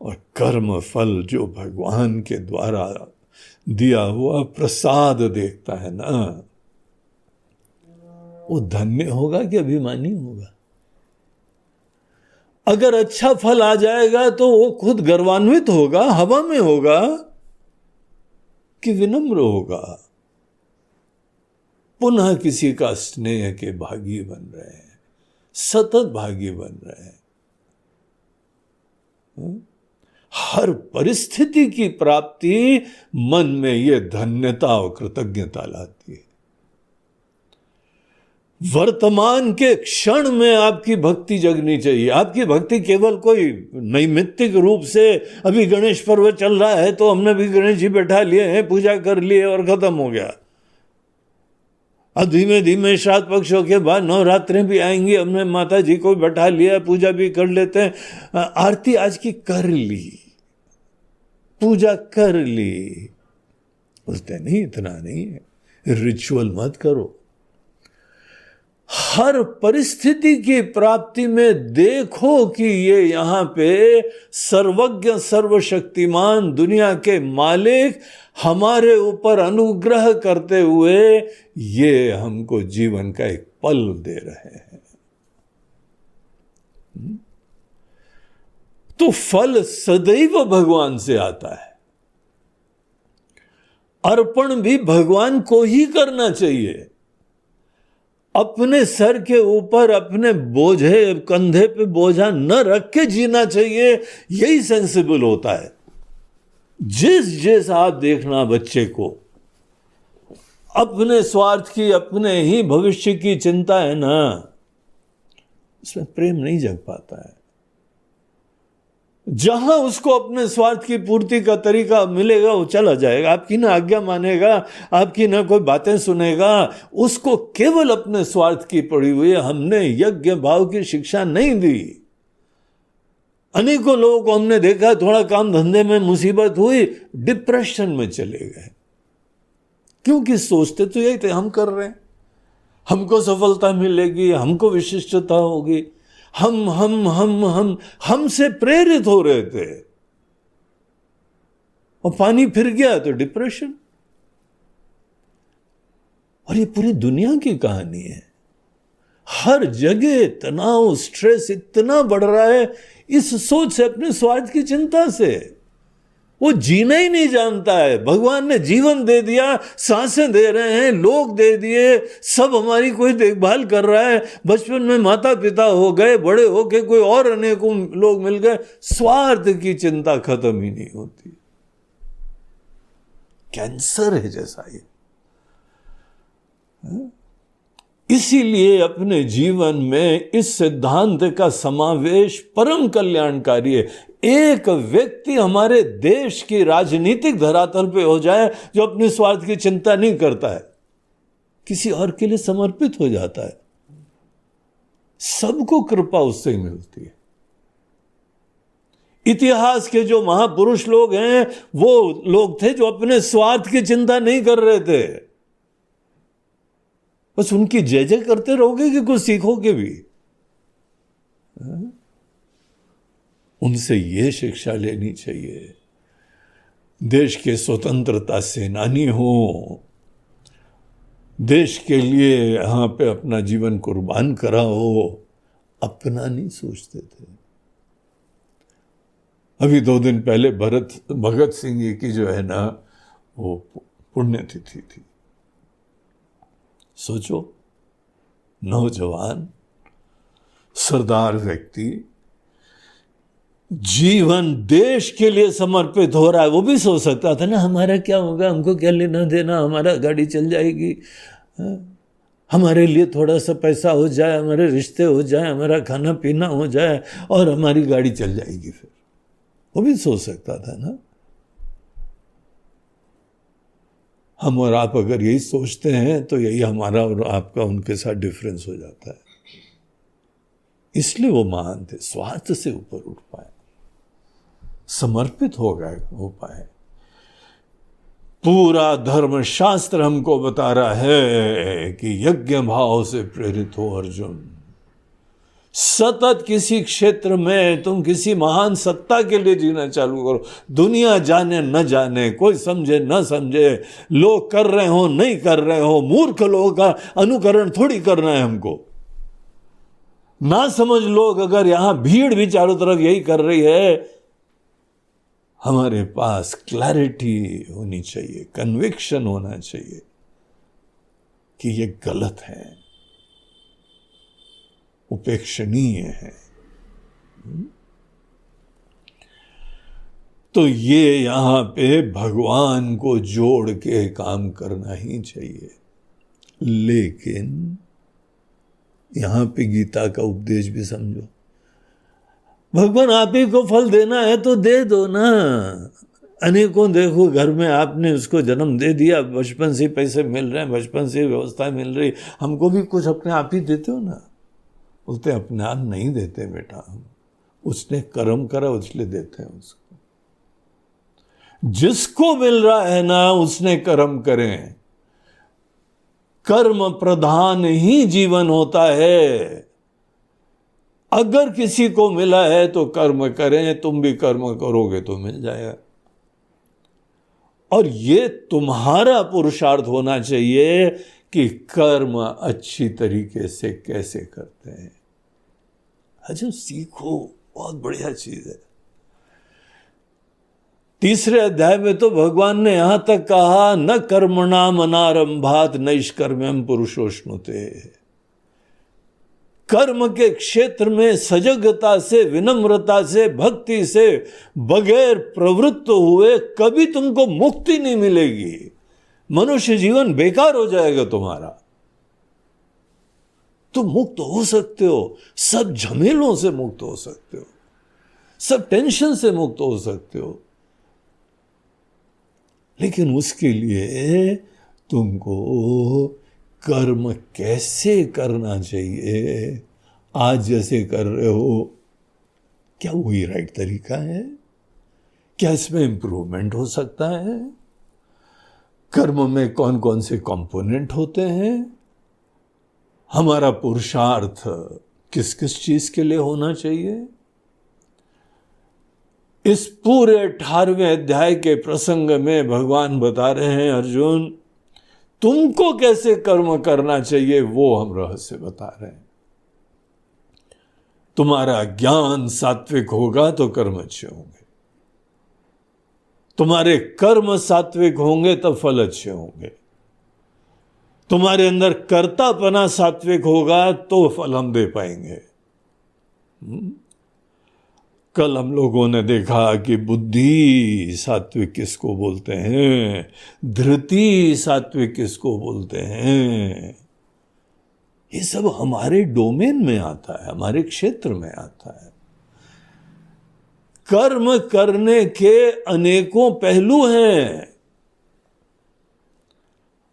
और कर्म फल जो भगवान के द्वारा दिया हुआ प्रसाद देखता है ना, वो धन्य होगा कि अभिमानी होगा? अगर अच्छा फल आ जाएगा तो वो खुद गर्वान्वित होगा, हवा में होगा, कि विनम्र होगा? पुनः किसी का स्नेह के भागी बन रहे हैं, सतत भागी बन रहे हैं। हर परिस्थिति की प्राप्ति मन में ये धन्यता और कृतज्ञता लाती है। वर्तमान के क्षण में आपकी भक्ति जगनी चाहिए। आपकी भक्ति केवल कोई नैमित्तिक रूप से, अभी गणेश पर्व चल रहा है तो हमने भी गणेश जी बैठा लिए हैं, पूजा कर लिए और खत्म हो गया। अब धीमे धीमे श्राद्ध पक्षों के बाद नवरात्रें भी आएंगी, हमने माता जी को बैठा लिया, पूजा भी कर लेते हैं। आरती आज की कर ली, पूजा कर ली, बोलते नहीं, इतना नहीं है, रिचुअल मत करो। हर परिस्थिति की प्राप्ति में देखो कि ये यहां पे सर्वज्ञ सर्वशक्तिमान दुनिया के मालिक हमारे ऊपर अनुग्रह करते हुए ये हमको जीवन का एक पल दे रहे हैं। तो फल सदैव भगवान से आता है। अर्पण भी भगवान को ही करना चाहिए। अपने सर के ऊपर अपने बोझे, कंधे पे बोझा न रख के जीना चाहिए, यही सेंसिबल होता है। जिस आप देखना बच्चे को अपने स्वार्थ की, अपने ही भविष्य की चिंता है ना, उसमें प्रेम नहीं जग पाता है। जहां उसको अपने स्वार्थ की पूर्ति का तरीका मिलेगा वो चला जाएगा, आपकी ना आज्ञा मानेगा, आपकी ना कोई बातें सुनेगा, उसको केवल अपने स्वार्थ की पड़ी हुई है। हमने यज्ञ भाव की शिक्षा नहीं दी। अनेकों लोगों को हमने देखा, थोड़ा काम धंधे में मुसीबत हुई, डिप्रेशन में चले गए, क्योंकि सोचते तो यही थे, हम कर रहे हैं, हमको सफलता मिलेगी, हमको विशिष्टता होगी, हमसे प्रेरित हो रहे थे, और पानी फिर गया तो डिप्रेशन। और ये पूरी दुनिया की कहानी है। हर जगह तनाव, स्ट्रेस इतना बढ़ रहा है इस सोच से, अपने स्वार्थ की चिंता से। वो जीना ही नहीं जानता है। भगवान ने जीवन दे दिया, सांसें दे रहे हैं, लोग दे दिए, सब हमारी कोई देखभाल कर रहा है। बचपन में माता पिता हो गए, बड़े होके कोई और अनेकों लोग मिल गए। स्वार्थ की चिंता खत्म ही नहीं होती। कैंसर है जैसा ये। इसीलिए अपने जीवन में इस सिद्धांत का समावेश परम कल्याणकारी है। एक व्यक्ति हमारे देश की राजनीतिक धरातल पे हो जाए जो अपने स्वार्थ की चिंता नहीं करता है, किसी और के लिए समर्पित हो जाता है, सबको कृपा उससे ही मिलती है। इतिहास के जो महापुरुष लोग हैं वो लोग थे जो अपने स्वार्थ की चिंता नहीं कर रहे थे। बस उनकी जय जय करते रहोगे कि कुछ सीखोगे भी? उनसे ये शिक्षा लेनी चाहिए। देश के स्वतंत्रता सेनानी हो, देश के लिए यहां पे अपना जीवन कुर्बान करा हो, अपना नहीं सोचते थे। अभी 2 दिन पहले भगत सिंह जी की जो है ना वो पुण्यतिथि थी। सोचो, नौजवान सरदार व्यक्ति जीवन देश के लिए समर्पित हो रहा है। वो भी सोच सकता था ना, हमारा क्या होगा, हमको क्या लेना देना, हमारा गाड़ी चल जाएगी, हमारे लिए थोड़ा सा पैसा हो जाए, हमारे रिश्ते हो जाए, हमारा खाना पीना हो जाए और हमारी गाड़ी चल जाएगी। फिर वो भी सोच सकता था ना। हम और आप अगर यही सोचते हैं तो यही हमारा और आपका उनके साथ डिफरेंस हो जाता है। इसलिए वो महान थे, स्वार्थ से ऊपर उठ पाए, समर्पित हो पाए। पूरा धर्मशास्त्र हमको बता रहा है कि यज्ञ भाव से प्रेरित हो अर्जुन। सतत किसी क्षेत्र में तुम किसी महान सत्ता के लिए जीना चालू करो। दुनिया जाने न जाने, कोई समझे न समझे, लोग कर रहे हो नहीं कर रहे हो, मूर्ख लोगों का अनुकरण थोड़ी करना है हमको। ना समझ लोग अगर यहां भीड़ भी चारों तरफ यही कर रही है, हमारे पास क्लैरिटी होनी चाहिए, कन्विक्शन होना चाहिए कि ये गलत है, उपेक्षणीय है। तो ये यहां पे भगवान को जोड़ के काम करना ही चाहिए। लेकिन यहां पे गीता का उपदेश भी समझो। भगवान आप ही को फल देना है तो दे दो ना। अनेकों देखो घर में आपने उसको जन्म दे दिया, बचपन से पैसे मिल रहे हैं, बचपन से व्यवस्था मिल रही, हमको भी कुछ अपने आप ही देते हो ना। बोलते अपने आप नहीं देते बेटा, हम उसने कर्म करा इसलिए देते हैं उसको। जिसको मिल रहा है ना उसने कर्म करें। कर्म प्रधान ही जीवन होता है। अगर किसी को मिला है तो कर्म करें, तुम भी कर्म करोगे तो मिल जाएगा। और ये तुम्हारा पुरुषार्थ होना चाहिए कि कर्म अच्छी तरीके से कैसे करते हैं। अच्छा सीखो, बहुत बढ़िया चीज है। 3 अध्याय में तो भगवान ने यहां तक कहा, न कर्मणाम अनारंभात नैष्कर्म्यम पुरुषोष्णुते। कर्म के क्षेत्र में सजगता से, विनम्रता से, भक्ति से बगैर प्रवृत्त हुए कभी तुमको मुक्ति नहीं मिलेगी। मनुष्य जीवन बेकार हो जाएगा तुम्हारा। तुम मुक्त हो सकते हो, सब झमेलों से मुक्त हो सकते हो, सब टेंशन से मुक्त हो सकते हो। लेकिन उसके लिए तुमको कर्म कैसे करना चाहिए, आज जैसे कर रहे हो, क्या वही राइट तरीका है? क्या इसमें इंप्रूवमेंट हो सकता है? कर्म में कौन कौन से कंपोनेंट होते हैं? हमारा पुरुषार्थ किस किस चीज के लिए होना चाहिए? इस पूरे 18वें अध्याय के प्रसंग में भगवान बता रहे हैं, अर्जुन तुमको कैसे कर्म करना चाहिए वो हम रहस्य बता रहे हैं। तुम्हारा ज्ञान सात्विक होगा तो कर्म अच्छे होंगे, तुम्हारे कर्म सात्विक होंगे तब फल अच्छे होंगे, तुम्हारे अंदर कर्तापना सात्विक होगा तो फल हम दे पाएंगे। कल हम लोगों ने देखा कि बुद्धि सात्विक किसको बोलते हैं, धृति सात्विक किसको बोलते हैं। ये सब हमारे डोमेन में आता है, हमारे क्षेत्र में आता है। कर्म करने के अनेकों पहलू हैं,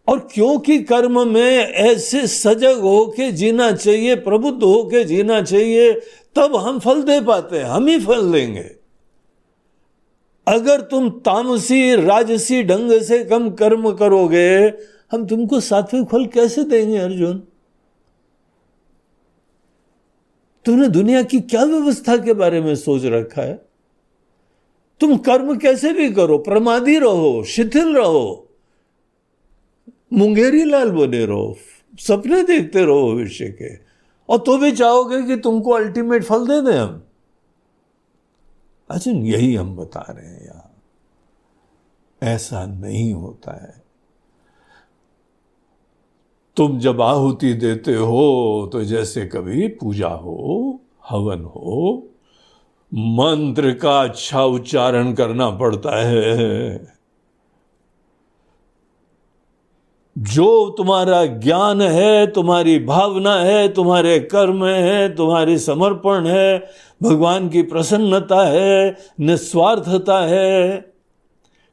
और क्योंकि कर्म में ऐसे सजग होके जीना चाहिए, प्रबुद्ध होके जीना चाहिए, तब हम फल दे पाते हैं, हम ही फल देंगे। अगर तुम तामसी राजसी ढंग से कम कर्म करोगे, हम तुमको सात्विक फल कैसे देंगे अर्जुन? तुमने दुनिया की क्या व्यवस्था के बारे में सोच रखा है? तुम कर्म कैसे भी करो, प्रमादी रहो, शिथिल रहो, मुंगेरी लाल बने रहो, सपने देखते रहो भविष्य के, और तो भी चाहोगे कि तुमको अल्टीमेट फल दे दें हम। अच्छा, यही हम बता रहे हैं यार, ऐसा नहीं होता है। तुम जब आहुति देते हो तो जैसे कभी पूजा हो, हवन हो, मंत्र का अच्छा उच्चारण करना पड़ता है। जो तुम्हारा ज्ञान है, तुम्हारी भावना है, तुम्हारे कर्म है, तुम्हारी समर्पण है, भगवान की प्रसन्नता है, निस्वार्थता है,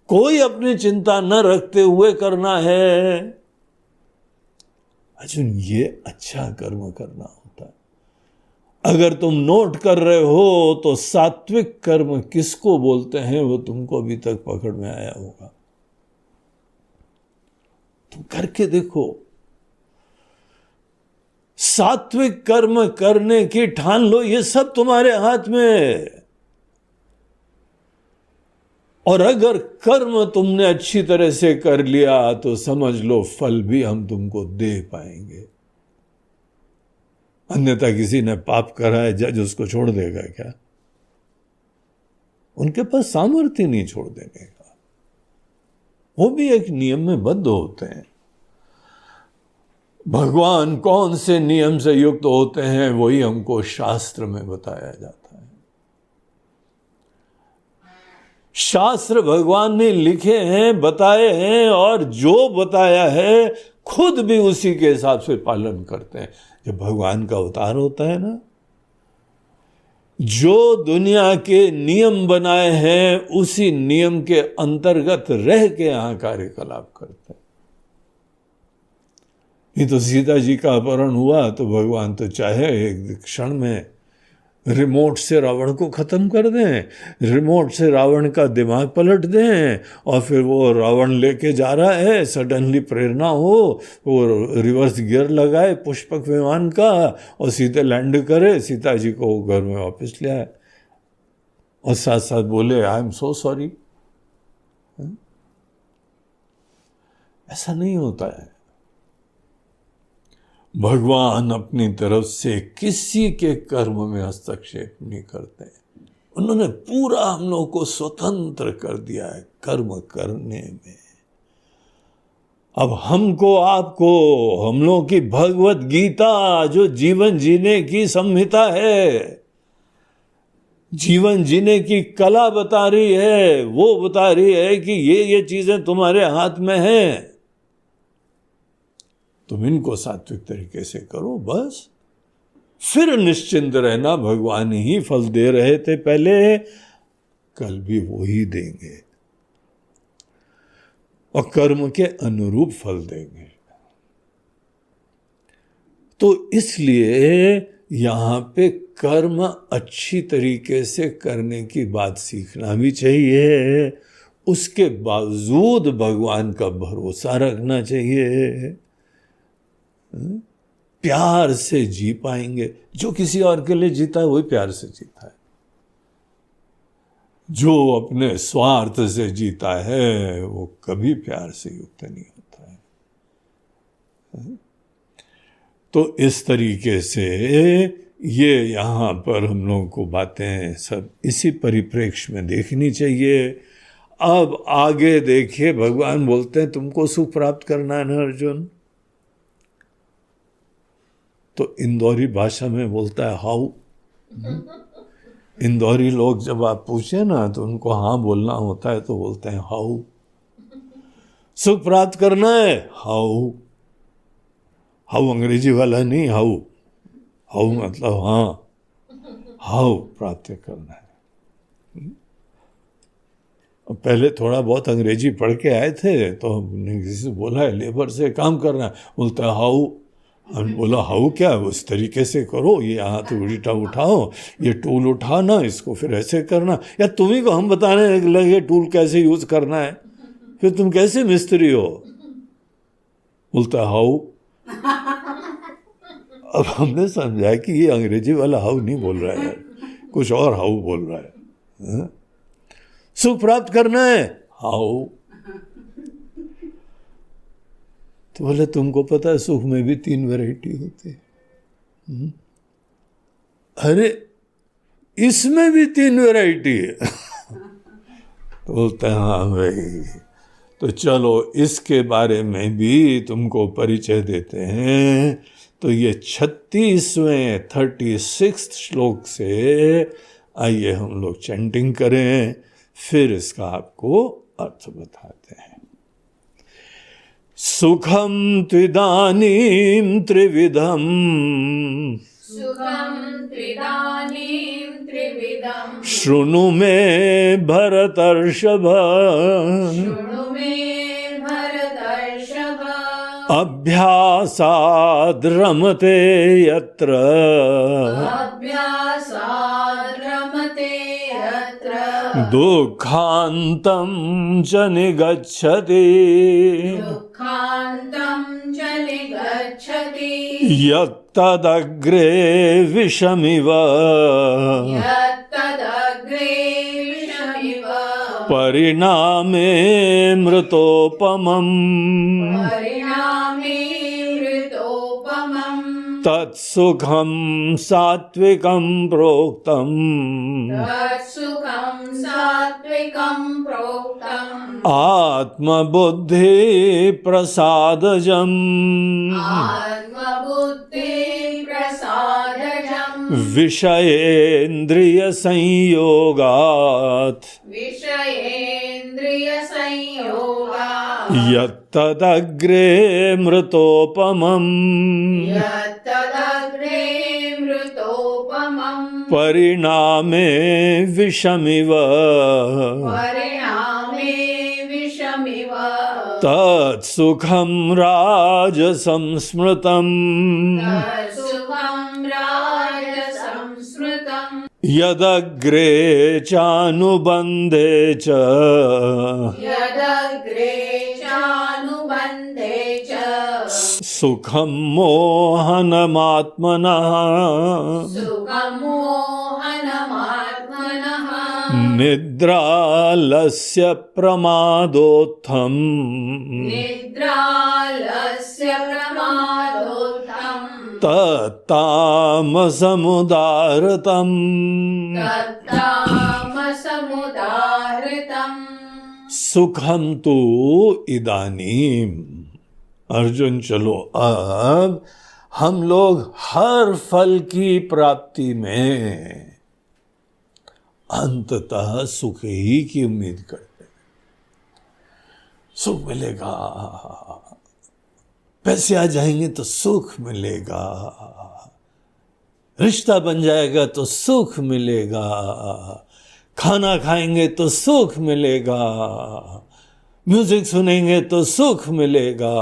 कोई अपनी चिंता न रखते हुए करना है, अर्जुन, ये अच्छा कर्म करना होता है। अगर तुम नोट कर रहे हो तो सात्विक कर्म किसको बोलते हैं वो तुमको अभी तक पकड़ में आया होगा। तुम करके देखो, सात्विक कर्म करने की ठान लो, ये सब तुम्हारे हाथ में है। और अगर कर्म तुमने अच्छी तरह से कर लिया तो समझ लो फल भी हम तुमको दे पाएंगे। अन्यथा किसी ने पाप करा है, जज उसको छोड़ देगा क्या? उनके पास सामर्थ्य नहीं छोड़ देने का, वो भी एक नियम में बद्ध होते हैं। भगवान कौन से नियम से युक्त होते हैं वही हमको शास्त्र में बताया जाता है। शास्त्र भगवान ने लिखे हैं, बताए हैं, और जो बताया है खुद भी उसी के हिसाब से पालन करते हैं। जब भगवान का अवतार होता है ना, जो दुनिया के नियम बनाए हैं उसी नियम के अंतर्गत रह के यहां कार्यकलाप करते हैं। नहीं तो सीता जी का अपहरण हुआ तो भगवान तो चाहे एक क्षण में रिमोट से रावण को खत्म कर दें, रिमोट से रावण का दिमाग पलट दें, और फिर वो रावण लेके जा रहा है, सडनली प्रेरणा हो, वो रिवर्स गियर लगाए पुष्पक विमान का और सीधे लैंड करे, सीता जी को घर में वापस ले आए, और साथ साथ बोले आई एम सो सॉरी। ऐसा नहीं होता है। भगवान अपनी तरफ से किसी के कर्म में हस्तक्षेप नहीं करते। उन्होंने पूरा हम लोगों को स्वतंत्र कर दिया है कर्म करने में। अब हमको, आपको, हम लोगों की भगवत गीता जो जीवन जीने की संहिता है, जीवन जीने की कला बता रही है, वो बता रही है कि ये चीजें तुम्हारे हाथ में हैं, तुम इनको सात्विक तरीके से करो, बस। फिर निश्चिंत रहना, भगवान ही फल दे रहे थे पहले, कल भी वो ही देंगे, और कर्म के अनुरूप फल देंगे। तो इसलिए यहां पे कर्म अच्छी तरीके से करने की बात सीखना भी चाहिए, उसके बावजूद भगवान का भरोसा रखना चाहिए। प्यार से जी पाएंगे। जो किसी और के लिए जीता है वही प्यार से जीता है, जो अपने स्वार्थ से जीता है वो कभी प्यार से युक्त नहीं होता है। तो इस तरीके से ये यहाँ पर हम लोगों को बातें सब इसी परिप्रेक्ष्य में देखनी चाहिए। अब आगे देखिए, भगवान बोलते हैं तुमको सुख प्राप्त करना है ना अर्जुन, तो इंदौरी भाषा में बोलता है हाउ। इंदौरी लोग जब आप पूछे ना तो उनको हाँ बोलना होता है तो बोलते हैं हाउ। सुख प्राप्त करना है, हाउ। हाउ अंग्रेजी वाला नहीं, हाउ। हाउ मतलब हाँ, हाउ प्राप्त करना है। पहले थोड़ा बहुत अंग्रेजी पढ़ के आए थे तो हमने किसी से बोला है लेबर से काम करना है, बोलता है हाउ। हम बोला हाउ क्या, उस तरीके से करो, ये हाथ तो उल्टा उठाओ, ये टूल उठाना, इसको फिर ऐसे करना। या तुम्ही को हम बताने लगे टूल कैसे यूज करना है, फिर तुम कैसे मिस्त्री हो? बोलता हाउ। अब हमने समझा कि ये अंग्रेजी वाला हाउ नहीं बोल रहा है, कुछ और हाउ बोल रहा है। सुख प्राप्त करना है, हाउ। तो बोले तुमको पता है सुख में भी 3 वैरायटी होती है। अरे इसमें भी 3 वैरायटी है। तो बोलते हैं हाँ भाई, तो चलो इसके बारे में भी तुमको परिचय देते हैं। तो ये 36वें 36 श्लोक से आइए हम लोग चैंटिंग करें, फिर इसका आपको अर्थ बताते हैं। सुखम त्विदानीं त्रिविधम, सुखम त्रिदानीं त्रिविधम्, शृणु मे भरतर्षभ, शृणु मे भरतर्षभ, अभ्यासाद् रमते यत्र, अभ्यासाद् रमते यत्र, दुःखान्तं च निगच्छति, दुःखान्तं च निगच्छति, यत्तदग्रे विषमिव, यत्तदग्रे विषमिव, परिणामे मृतोपमम्, परिणामे मृतोपमम्, तत्सुखं सात्विकं प्रोक्तम्, तत्सुखं सात्विकं प्रोक्तम्, आत्मबुद्धि प्रसादजम्, आत्मबुद्धि प्रसादजम्, विषयेन्द्रिय संयोगात्, विषयेन्द्रिय संयोगात्, यत्तदग्रे मृतोपमम्, यत्तदग्रे मृतोपमम्, परिणामे विषमिव, परिणामे विषमिव, तत्सुखं राजसं स्मृतम्, तत्सुखं राजसंस्मृतम्, यदग्रे चानुबन्धे च, यदग्रे चानुबन्धे च, सुखं मोहनमात्मनः, सुखं मोहनमात्मनः, निद्रालस्य प्रमादोत्थम्, निद्रालस्य प्रमादोत्थम्, तत्तामसमुदाहृतम्, तत्तामसमुदाहृतम्, सुखम तु इदानीम। अर्जुन चलो अब हम लोग हर फल की प्राप्ति में अंततः सुख ही की उम्मीद करते हैं। सुख मिलेगा, पैसे आ जाएंगे तो सुख मिलेगा, रिश्ता बन जाएगा तो सुख मिलेगा, खाना खाएंगे तो सुख मिलेगा, म्यूजिक सुनेंगे तो सुख मिलेगा,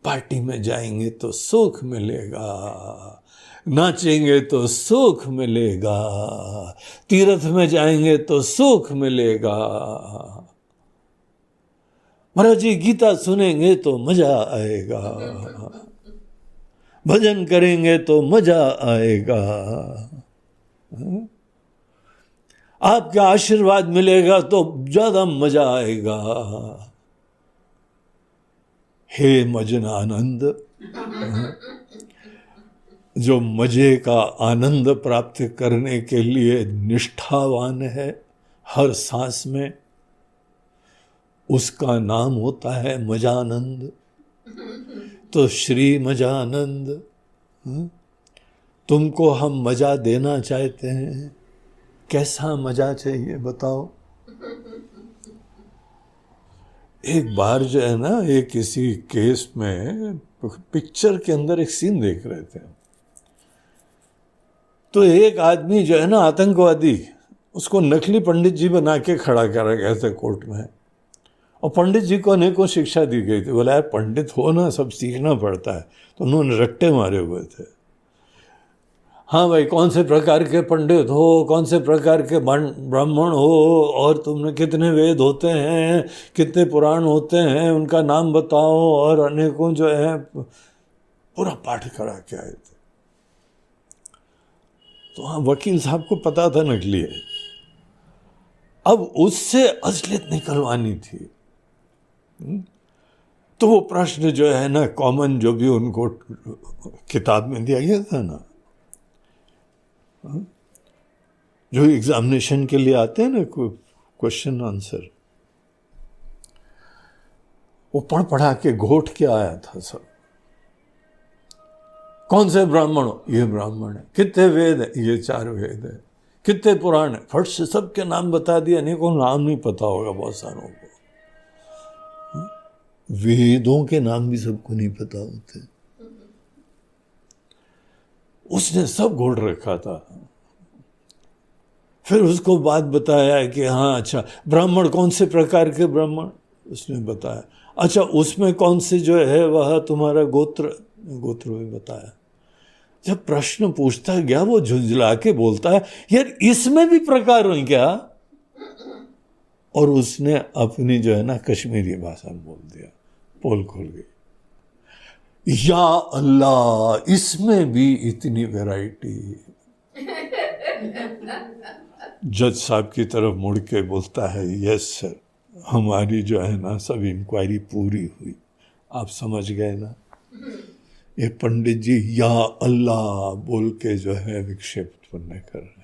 पार्टी में जाएंगे तो सुख मिलेगा, नाचेंगे तो सुख मिलेगा, तीर्थ में जाएंगे तो सुख मिलेगा, महाराज जी गीता सुनेंगे तो मजा आएगा, भजन करेंगे तो मजा आएगा, आपका आशीर्वाद मिलेगा तो ज्यादा मजा आएगा। हे मजनानंद, जो मजे का आनंद प्राप्त करने के लिए निष्ठावान है हर सांस में, उसका नाम होता है मजानंद। तो श्री मजानंद, तुमको हम मजा देना चाहते हैं। कैसा मजा चाहिए बताओ? एक बार जो है ना, एक किसी केस में पिक्चर के अंदर एक सीन देख रहे थे, तो एक आदमी जो है ना आतंकवादी, उसको नकली पंडित जी बना के खड़ा करा गया था कोर्ट में, और पंडित जी को अनेकों शिक्षा दी गई थी। बोला यार पंडित हो ना, सब सीखना पड़ता है। तो उन्होंने रट्टे मारे हुए थे। हाँ भाई, कौन से प्रकार के पंडित हो, कौन से प्रकार के ब्राह्मण हो, और तुमने कितने वेद होते हैं, कितने पुराण होते हैं, उनका नाम बताओ, और अनेकों जो है पूरा पाठ करा के आए थे। तो हाँ, वकील साहब को पता था नकली है, अब उससे असलियत निकलवानी थी। तो वो प्रश्न जो है ना कॉमन, जो भी उनको किताब में दिया गया था ना, जो एग्जामिनेशन के लिए आते हैं ना क्वेश्चन आंसर, वो पढ़ा के घोट के आया था सब। कौन से ब्राह्मण हो? ये ब्राह्मण है। कितने वेद है? ये 4 वेद है। कितने पुराण है? फट से सबके नाम बता दिया। अनेकों नाम नहीं पता होगा बहुत सारों को, वेदों के नाम भी सबको नहीं पता होते। उसने सब घोट रखा था। फिर उसको बात बताया कि हाँ अच्छा, ब्राह्मण कौन से प्रकार के ब्राह्मण? उसने बताया। अच्छा, उसमें कौन से जो है वह तुम्हारा गोत्र भी बताया। जब प्रश्न पूछता गया, वो झुंझला के बोलता है यार इसमें भी प्रकार हो क्या? और उसने अपनी जो है ना कश्मीरी भाषा में बोल दिया, पोल खुल गई। या अल्लाह, इसमें भी इतनी वैरायटी। जज साहब की तरफ मुड़ के बोलता है यस सर, हमारी जो है ना सब इंक्वायरी पूरी हुई। आप समझ गए ना? ये पंडित जी या अल्लाह बोल के जो है विक्षेप उत्पन्न कर रहे हैं।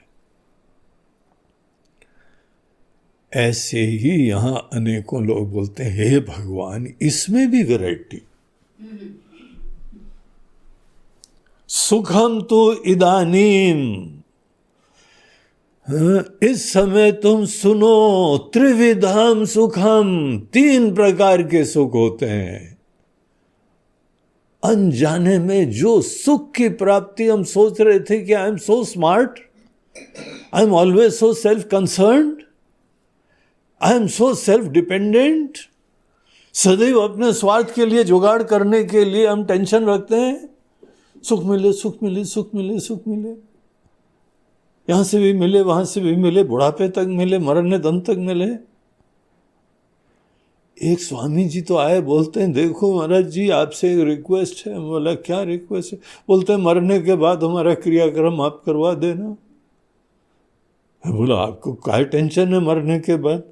ऐसे ही यहां अनेकों लोग बोलते हैं हे भगवान, इसमें भी वैरायटी। सुखम तो इदानीम, इस समय तुम सुनो, त्रिविधाम सुखम, 3 प्रकार के सुख होते हैं। अनजाने में जो सुख की प्राप्ति हम सोच रहे थे कि I am so smart, I am always so self concerned, I am so self dependent, सदैव अपने स्वार्थ के लिए जुगाड़ करने के लिए हम टेंशन रखते हैं। सुख मिले, सुख मिले, सुख मिले, सुख मिले, यहां से भी मिले, वहां से भी मिले, बुढ़ापे तक मिले, मरने दम तक मिले। एक स्वामी जी तो आए, बोलते हैं देखो महाराज जी आपसे एक रिक्वेस्ट है। बोला क्या रिक्वेस्ट है? बोलते हैं मरने के बाद हमारा क्रियाक्रम आप करवा देना। बोला आपको क्या टेंशन है मरने के बाद?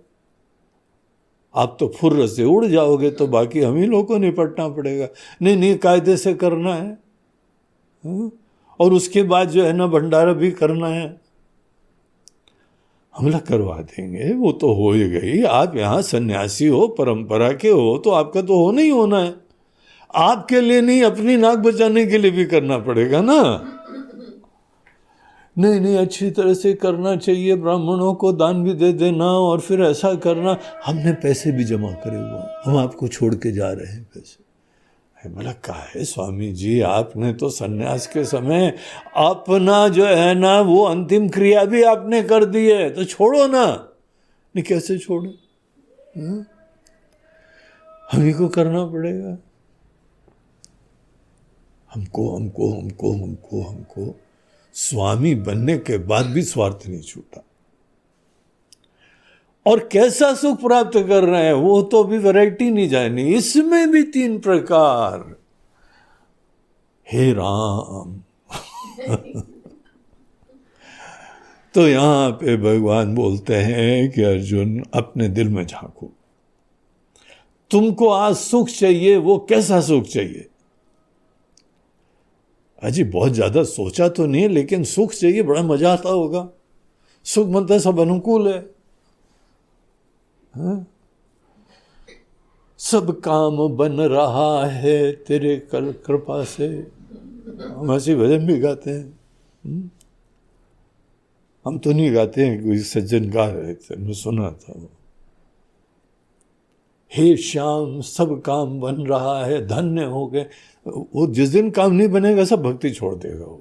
आप तो फुर्र से उड़ जाओगे, तो बाकी हम ही लोगों को निपटना पड़ेगा। नहीं नहीं, कायदे से करना है, और उसके बाद जो है ना भंडारा भी करना है। हमला करवा देंगे, वो तो हो ही गई। आप यहाँ सन्यासी हो, परंपरा के हो, तो आपका तो होना ही होना है। आपके लिए नहीं, अपनी नाक बचाने के लिए भी करना पड़ेगा ना। नहीं नहीं, अच्छी तरह से करना चाहिए, ब्राह्मणों को दान भी दे देना, और फिर ऐसा करना। हमने पैसे भी जमा करे हुए, हम आपको छोड़ के जा रहे हैं पैसे। बोला काहे स्वामी जी, आपने तो सन्यास के समय अपना जो है ना वो अंतिम क्रिया भी आपने कर दी है, तो छोड़ो ना। नहीं, कैसे छोड़ो? हम ही को करना पड़ेगा। हमको हमको हमको हमको हमको स्वामी बनने के बाद भी स्वार्थ नहीं छूटा। और कैसा सुख प्राप्त कर रहे हैं वो तो अभी वैरायटी नहीं जानी। इसमें भी 3 प्रकार। हे राम। तो यहां पे भगवान बोलते हैं कि अर्जुन अपने दिल में झांको, तुमको आज सुख चाहिए, वो कैसा सुख चाहिए? अजी बहुत ज्यादा सोचा तो नहीं, लेकिन सुख चाहिए, बड़ा मजा आता होगा। सुख मतलब सब अनुकूल है, हाँ? सब काम बन रहा है तेरे कल कृपा से। हम ऐसे भजन भी गाते हैं। हम तो नहीं गाते हैं, कोई सज्जन गा रहे थे, मैं सुना था वो। हे श्याम सब काम बन रहा है, धन्य हो गए। वो जिस दिन काम नहीं बनेगा सब भक्ति छोड़ देगा वो।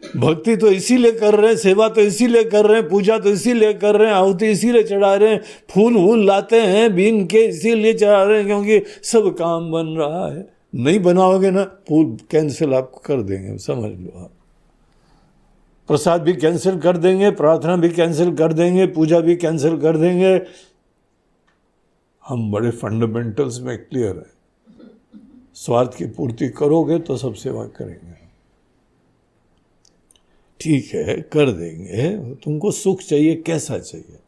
भक्ति तो इसीलिए कर रहे हैं, सेवा तो इसीलिए कर रहे हैं, पूजा तो इसीलिए कर रहे हैं, आहुति इसीलिए चढ़ा रहे हैं, फूल वूल लाते हैं बीन के इसीलिए चढ़ा रहे हैं, क्योंकि सब काम बन रहा है। नहीं बनाओगे ना, फूल कैंसिल आपको कर देंगे, समझ लो आप। प्रसाद भी कैंसिल कर देंगे, प्रार्थना भी कैंसिल कर देंगे, पूजा भी कैंसिल कर देंगे। हम बड़े फंडामेंटल्स में क्लियर है। स्वार्थ की पूर्ति करोगे तो सब सेवा करेंगे, ठीक है कर देंगे। तुमको सुख चाहिए, कैसा चाहिए?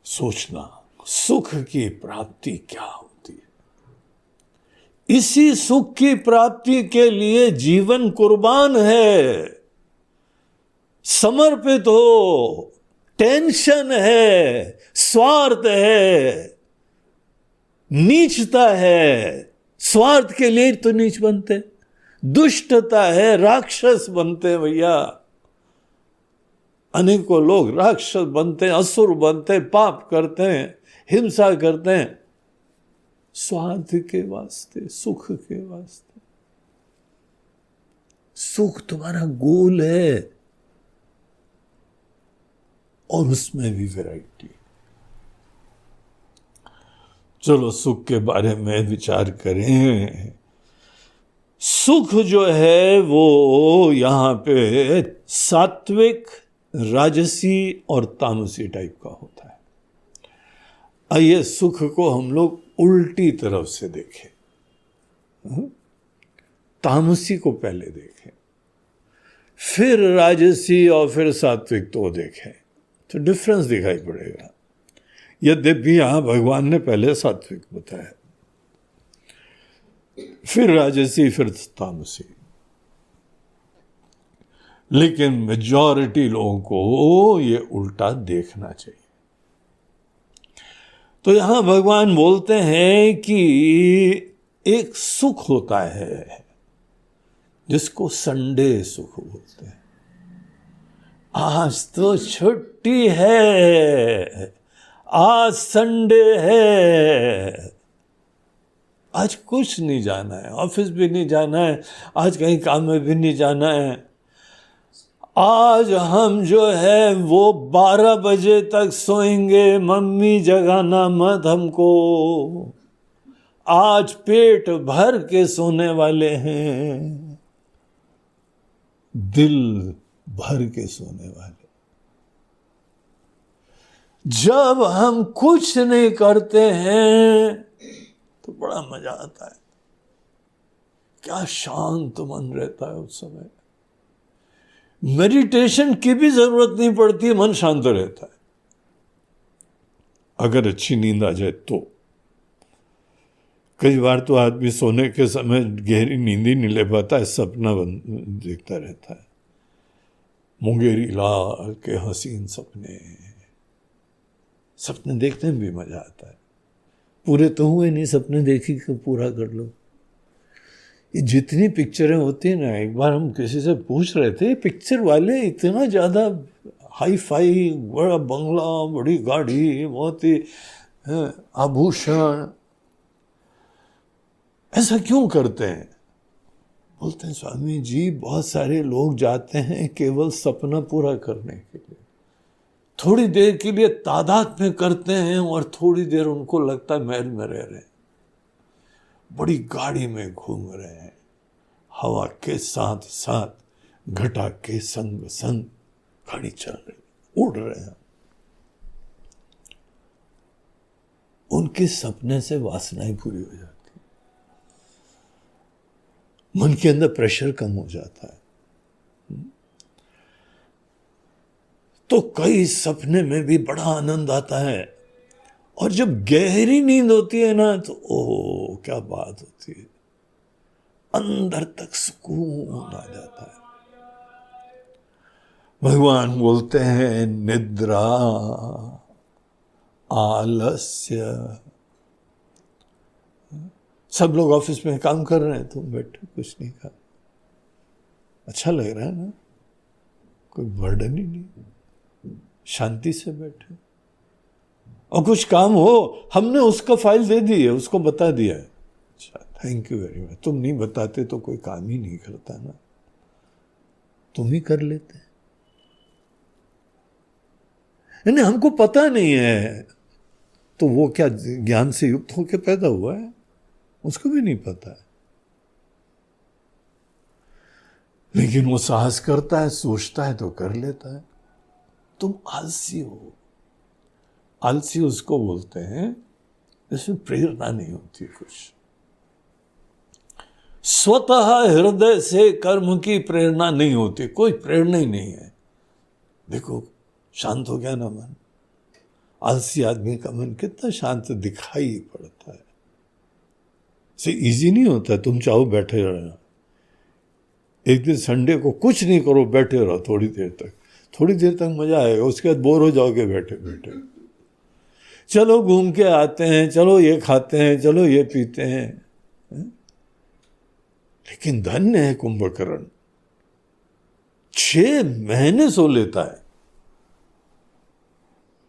सोचना, सुख की प्राप्ति क्या होती है। इसी सुख की प्राप्ति के लिए जीवन कुर्बान है, समर्पित हो। टेंशन है, स्वार्थ है, नीचता है। स्वार्थ के लिए तो नीच बनते, दुष्टता है, राक्षस बनते हैं भैया। अनेकों लोग राक्षस बनते हैं, असुर बनते हैं, पाप करते हैं, हिंसा करते हैं, स्वार्थ के वास्ते, सुख के वास्ते। सुख तुम्हारा गोल है, और उसमें भी वैरायटी। चलो सुख के बारे में विचार करें। सुख जो है वो यहां पे सात्विक, राजसी और तामसी टाइप का होता है। आइए सुख को हम लोग उल्टी तरफ से देखें। तामसी को पहले देखें, फिर राजसी और फिर सात्विक तो देखें, तो डिफरेंस दिखाई पड़ेगा। यद्यपि यहां भगवान ने पहले सात्विक बताया, फिर राजसी, फिर तामसी, लेकिन मेजॉरिटी लोगों को ये उल्टा देखना चाहिए। तो यहां भगवान बोलते हैं कि एक सुख होता है जिसको संडे सुख बोलते हैं। आज तो छुट्टी है, आज संडे है, आज कुछ नहीं जाना है, ऑफिस भी नहीं जाना है, आज कहीं काम में भी नहीं जाना है। आज हम जो है वो 12 बजे तक सोएंगे, मम्मी जगाना मत हमको। आज पेट भर के सोने वाले हैं, दिल भर के सोने वाले। जब हम कुछ नहीं करते हैं तो बड़ा मजा आता है, क्या शांत मन रहता है उस समय। मेडिटेशन की भी जरूरत नहीं पड़ती, मन शांत रहता है अगर अच्छी नींद आ जाए तो। कई बार तो आदमी सोने के समय गहरी नींद ही नहीं ले पाता है, सपना देखता रहता है, मुंगेरी लाल के हसीन सपने। सपने देखने में भी मजा आता है, पूरे तो हुए नहीं, सपने देखी कि पूरा कर लो। ये जितनी पिक्चरें होती हैं ना, एक बार हम किसी से पूछ रहे थे, पिक्चर वाले इतना ज़्यादा हाई फाई, बड़ा बंगला, बड़ी गाड़ी, बहुत ही आभूषण, ऐसा क्यों करते हैं? बोलते हैं स्वामी जी बहुत सारे लोग जाते हैं केवल सपना पूरा करने के लिए, थोड़ी देर के लिए तादाद में करते हैं और थोड़ी देर उनको लगता है महल में रह रहे हैं, बड़ी गाड़ी में घूम रहे हैं, हवा के साथ साथ घटा के संग संग गाड़ी चल रही, उड़ रहे हैं। उनके सपने से वासनाएं पूरी हो जाती, मन के अंदर प्रेशर कम हो जाता है। तो कई सपने में भी बड़ा आनंद आता है, और जब गहरी नींद होती है ना तो ओ क्या बात होती है, अंदर तक सुकून आ जाता है। भगवान बोलते हैं निद्रा आलस्य। सब लोग ऑफिस में काम कर रहे हैं, तुम बैठे कुछ नहीं कर, अच्छा लग रहा है ना, कोई बर्डन ही नहीं, शांति से बैठे। और कुछ काम हो, हमने उसका फाइल दे दी है, उसको बता दिया है, अच्छा थैंक यू वेरी मच। तुम नहीं बताते तो कोई काम ही नहीं करता ना, तुम ही कर लेते। यानी हमको पता नहीं है, तो वो क्या ज्ञान से युक्त होकर पैदा हुआ है, उसको भी नहीं पता है, लेकिन वो साहस करता है, सोचता है तो कर लेता है। तुम आलसी हो, आलसी उसको बोलते हैं इसमें प्रेरणा नहीं होती कुछ, स्वतः हृदय से कर्म की प्रेरणा नहीं होती, कोई प्रेरणा ही नहीं है। देखो शांत हो गया ना मन, आलसी आदमी का मन कितना शांत दिखाई पड़ता है। से इजी नहीं होता, तुम चाहो बैठे रहना, एक दिन संडे को कुछ नहीं करो, बैठे रहो थोड़ी देर तक मजा आएगा, उसके बाद बोर हो जाओगे बैठे बैठे। चलो घूम के आते हैं, चलो ये खाते हैं, चलो ये पीते हैं, लेकिन धन्य है कुंभकर्ण, 6 महीने सो लेता है।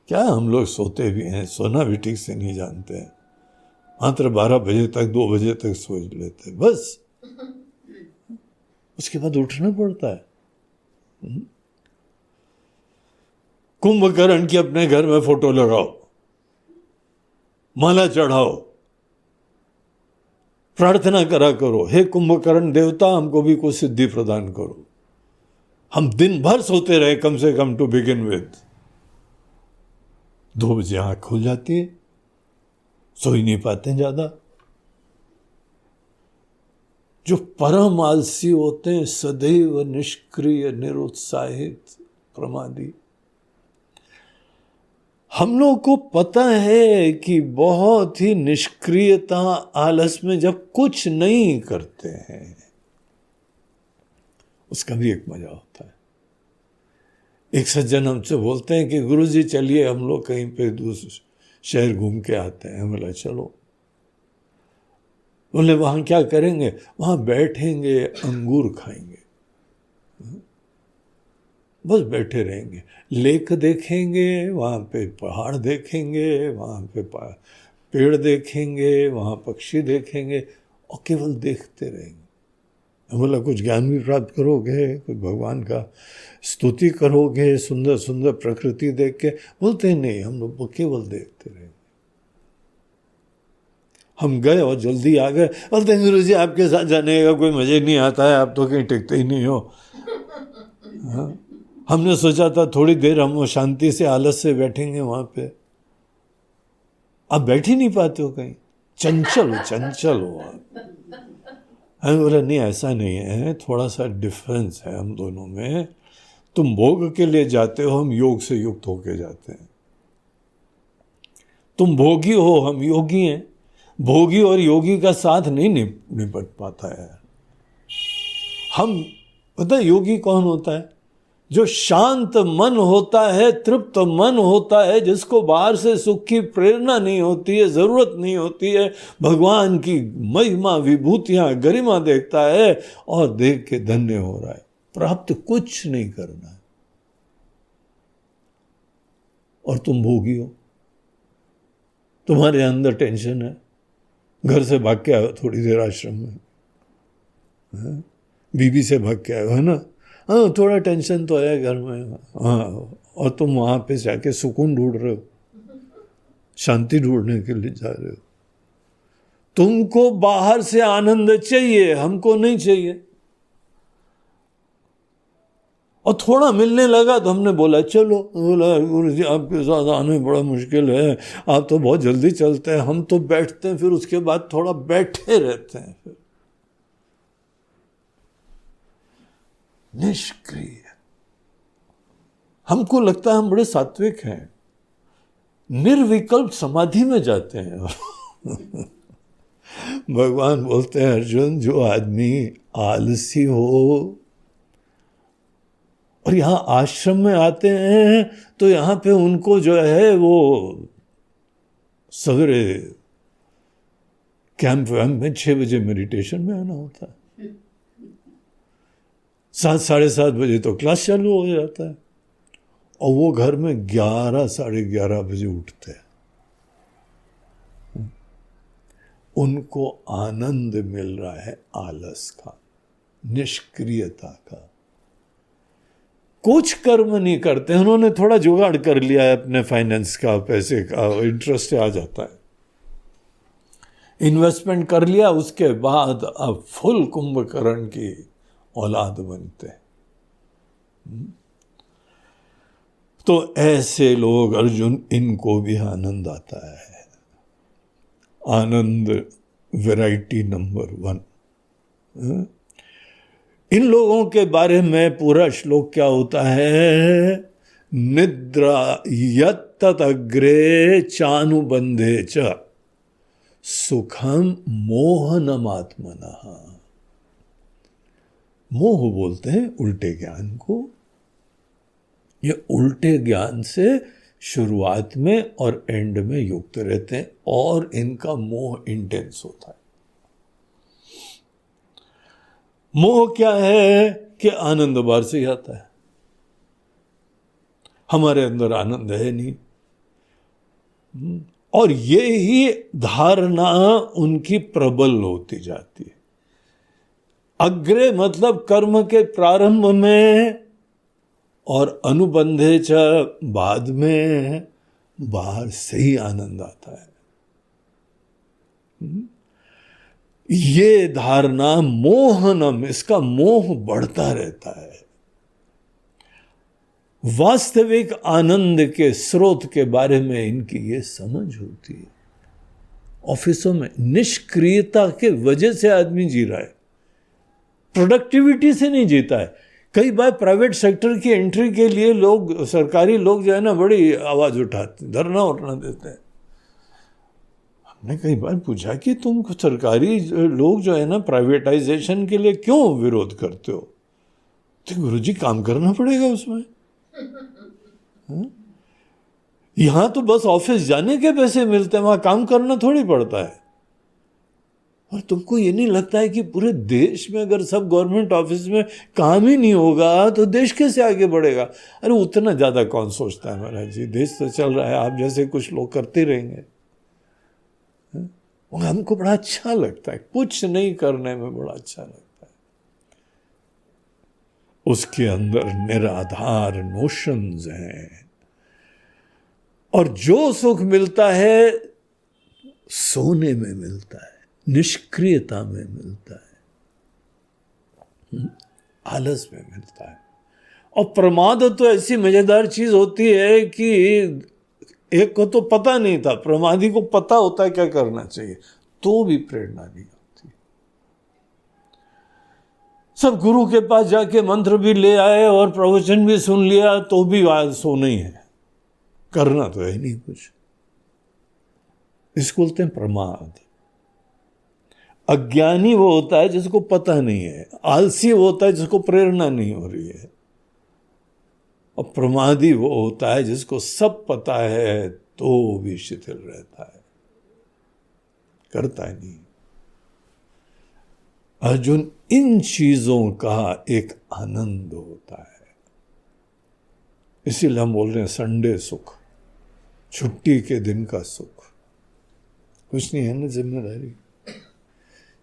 क्या हम लोग सोते भी हैं, सोना भी ठीक से नहीं जानते हैं, मात्र 12 बजे तक 2 बजे तक सो लेते हैं बस, उसके बाद उठना पड़ता है। कुंभकर्ण की अपने घर में फोटो लगाओ, माला चढ़ाओ, प्रार्थना करा करो, हे कुंभकर्ण देवता हमको भी कुछ सिद्धि प्रदान करो। हम दिन भर सोते रहे कम से कम टू बिगिन विद, 2 बजे आंख खुल जाती है, सो ही नहीं पाते ज्यादा। जो परम आलसी होते हैं, सदैव निष्क्रिय, निरुत्साहित, प्रमादी। हम लोग को पता है कि बहुत ही निष्क्रियता, आलस में जब कुछ नहीं करते हैं, उसका भी एक मजा होता है। एक सज्जन हमसे बोलते हैं कि गुरुजी चलिए हम लोग कहीं पे दूसरे शहर घूम के आते हैं। बोला चलो। बोले वहां क्या करेंगे? वहां बैठेंगे, अंगूर खाएंगे, बस बैठे रहेंगे, लेक देखेंगे, वहां पे पहाड़ देखेंगे, वहां पे पेड़ देखेंगे, वहां पक्षी देखेंगे, और केवल देखते रहेंगे। बोला कुछ ज्ञान भी प्राप्त करोगे, कुछ भगवान का स्तुति करोगे, सुंदर सुंदर प्रकृति देख के? बोलते नहीं, हम लोग केवल देखते रहेंगे। हम गए और जल्दी आ गए। बोलते गुरु जी आपके साथ जाने का कोई मजा नहीं आता है, आप तो कहीं टिकते ही नहीं हो। हाँ? हमने सोचा था थोड़ी देर हम शांति से आलस से बैठेंगे वहां पे, आप बैठ ही नहीं पाते हो, कहीं चंचल हो आप। हमें बोला नहीं ऐसा नहीं है, थोड़ा सा डिफरेंस है हम दोनों में। तुम भोग के लिए जाते हो, हम योग से युक्त होके जाते हैं। तुम भोगी हो, हम योगी हैं। भोगी और योगी का साथ नहीं निपट पाता है। हम पता है योगी कौन होता है? जो शांत मन होता है, तृप्त मन होता है, जिसको बाहर से सुख की प्रेरणा नहीं होती है, जरूरत नहीं होती है, भगवान की महिमा विभूतियां गरिमा देखता है और देख के धन्य हो रहा है। प्राप्त कुछ नहीं करना है। और तुम भोगी हो, तुम्हारे अंदर टेंशन है, घर से भाग के आए हो थोड़ी देर आश्रम में, बीबी से भाग के आए हो, है ना? हाँ थोड़ा टेंशन तो है घर में, हाँ, और तुम वहां पे जाके सुकून ढूंढ रहे हो, शांति ढूंढने के लिए जा रहे हो। तुमको बाहर से आनंद चाहिए, हमको नहीं चाहिए। और थोड़ा मिलने लगा तो हमने बोला चलो। बोला गुरुजी आपके साथ आने बड़ा मुश्किल है, आप तो बहुत जल्दी चलते हैं, हम तो बैठते हैं, फिर उसके बाद थोड़ा बैठे रहते हैं। फिर निष्क्रिय, हमको लगता है हम बड़े सात्विक हैं, निर्विकल्प समाधि में जाते हैं। भगवान बोलते हैं अर्जुन, जो आदमी आलसी हो और यहां आश्रम में आते हैं तो यहां पे उनको जो है वो सवेरे कैंप वैम्प में 6 बजे मेडिटेशन में आना होता है, 7 साढ़े 7 बजे तो क्लास चालू हो जाता है, और वो घर में 11 साढ़े 11 बजे उठते हैं। उनको आनंद मिल रहा है आलस का, निष्क्रियता का। कुछ कर्म नहीं करते, उन्होंने थोड़ा जुगाड़ कर लिया है अपने फाइनेंस का, पैसे का, इंटरेस्ट आ जाता है, इन्वेस्टमेंट कर लिया, उसके बाद अब फुल कुंभकर्ण की औलाद बनते हैं। तो ऐसे लोग अर्जुन, इनको भी आनंद आता है। आनंद वैरायटी नंबर 1। इन लोगों के बारे में पूरा श्लोक क्या होता है? निद्रा यत्तग्रे चानुबंधे च सुखम मोहनमात्मनः। मोह बोलते हैं उल्टे ज्ञान को। ये उल्टे ज्ञान से शुरुआत में और एंड में युक्त रहते हैं, और इनका मोह इंटेंस होता है। मोह क्या है? कि आनंद बाहर से ही आता है, हमारे अंदर आनंद है नहीं। और ये ही धारणा उनकी प्रबल होती जाती है। अग्रे मतलब कर्म के प्रारंभ में, और अनुबंधे च बाद में, बाहर से ही आनंद आता है। ये धारणा मोहनम, इसका मोह बढ़ता रहता है। वास्तविक आनंद के स्रोत के बारे में इनकी ये समझ होती है। ऑफिसों में निष्क्रियता के वजह से आदमी जी रहा है, प्रोडक्टिविटी से नहीं जीता है। कई बार प्राइवेट सेक्टर की एंट्री के लिए लोग, सरकारी लोग जो है ना, बड़ी आवाज उठाते, धरना उठना देते हैं। हमने कई बार पूछा कि तुम सरकारी लोग जो है ना, प्राइवेटाइजेशन के लिए क्यों विरोध करते हो? तो गुरुजी, काम करना पड़ेगा उसमें। यहां तो बस ऑफिस जाने के पैसे मिलते हैं, वहां काम करना थोड़ी पड़ता है। और तुमको ये नहीं लगता है कि पूरे देश में अगर सब गवर्नमेंट ऑफिस में काम ही नहीं होगा तो देश कैसे आगे बढ़ेगा? अरे उतना ज़्यादा कौन सोचता है महाराज जी, देश तो चल रहा है, आप जैसे कुछ लोग करते रहेंगे। और हमको बड़ा अच्छा लगता है, कुछ नहीं करने में बड़ा अच्छा लगता है। उसके अंदर निराधार नोशंस हैं, और जो सुख मिलता है सोने में मिलता है, निष्क्रियता में मिलता है, आलस में मिलता है। और प्रमाद तो ऐसी मजेदार चीज होती है कि एक को तो पता नहीं था, प्रमादी को पता होता है क्या करना चाहिए, तो भी प्रेरणा नहीं होती। सब गुरु के पास जाके मंत्र भी ले आए और प्रवचन भी सुन लिया, तो भी आज सोना ही है, करना तो है नहीं कुछ। इसको बोलते हैं प्रमाद। अज्ञानी वो होता है जिसको पता नहीं है, आलसी वो होता है जिसको प्रेरणा नहीं हो रही है, और प्रमादी वो होता है जिसको सब पता है तो भी शिथिल रहता है, करता है नहीं। अर्जुन, इन चीजों का एक आनंद होता है। इसीलिए हम बोल रहे हैं संडे सुख, छुट्टी के दिन का सुख। कुछ नहीं है ना जिम्मेदारी,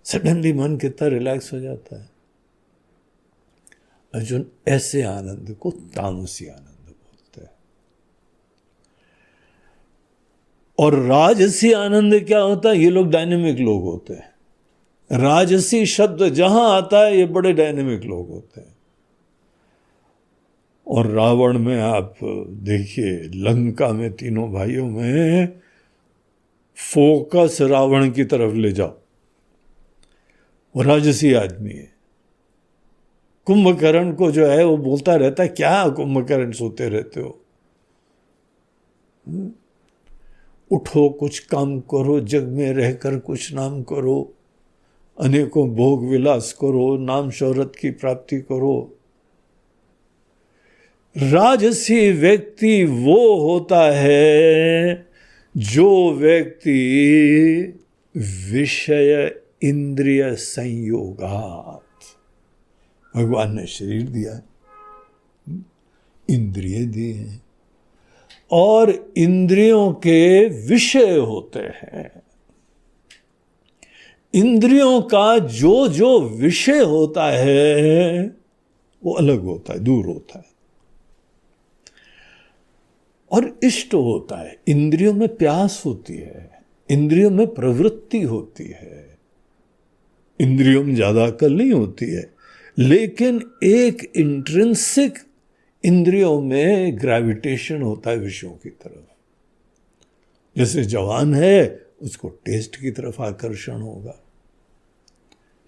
सडनली मन कितना रिलैक्स हो जाता है। अर्जुन, ऐसे आनंद को तामसी आनंद बोलते हैं। और राजसी आनंद क्या होता है? ये लोग डायनेमिक लोग होते हैं। राजसी शब्द जहां आता है ये बड़े डायनेमिक लोग होते हैं। और रावण में आप देखिए, लंका में तीनों भाइयों में फोकस रावण की तरफ ले जाओ, वो राजसी आदमी है। कुंभकर्ण को जो है वो बोलता रहता है, क्या कुंभकर्ण सोते रहते हो, उठो कुछ काम करो, जग में रहकर कुछ नाम करो, अनेकों भोग विलास करो, नाम शोहरत की प्राप्ति करो। राजसी व्यक्ति वो होता है जो व्यक्ति विषय इंद्रिय संयोगात, भगवान ने शरीर दिया है, इंद्रिय दिए हैं और इंद्रियों के विषय होते हैं। इंद्रियों का जो जो विषय होता है वो अलग होता है, दूर होता है, और इष्ट होता है। इंद्रियों में प्यास होती है, इंद्रियों में प्रवृत्ति होती है, इंद्रियों में ज्यादा अकल नहीं होती है, लेकिन एक इंट्रिंसिक इंद्रियों में ग्रेविटेशन होता है विषयों की तरफ। जैसे जवान है उसको टेस्ट की तरफ आकर्षण होगा,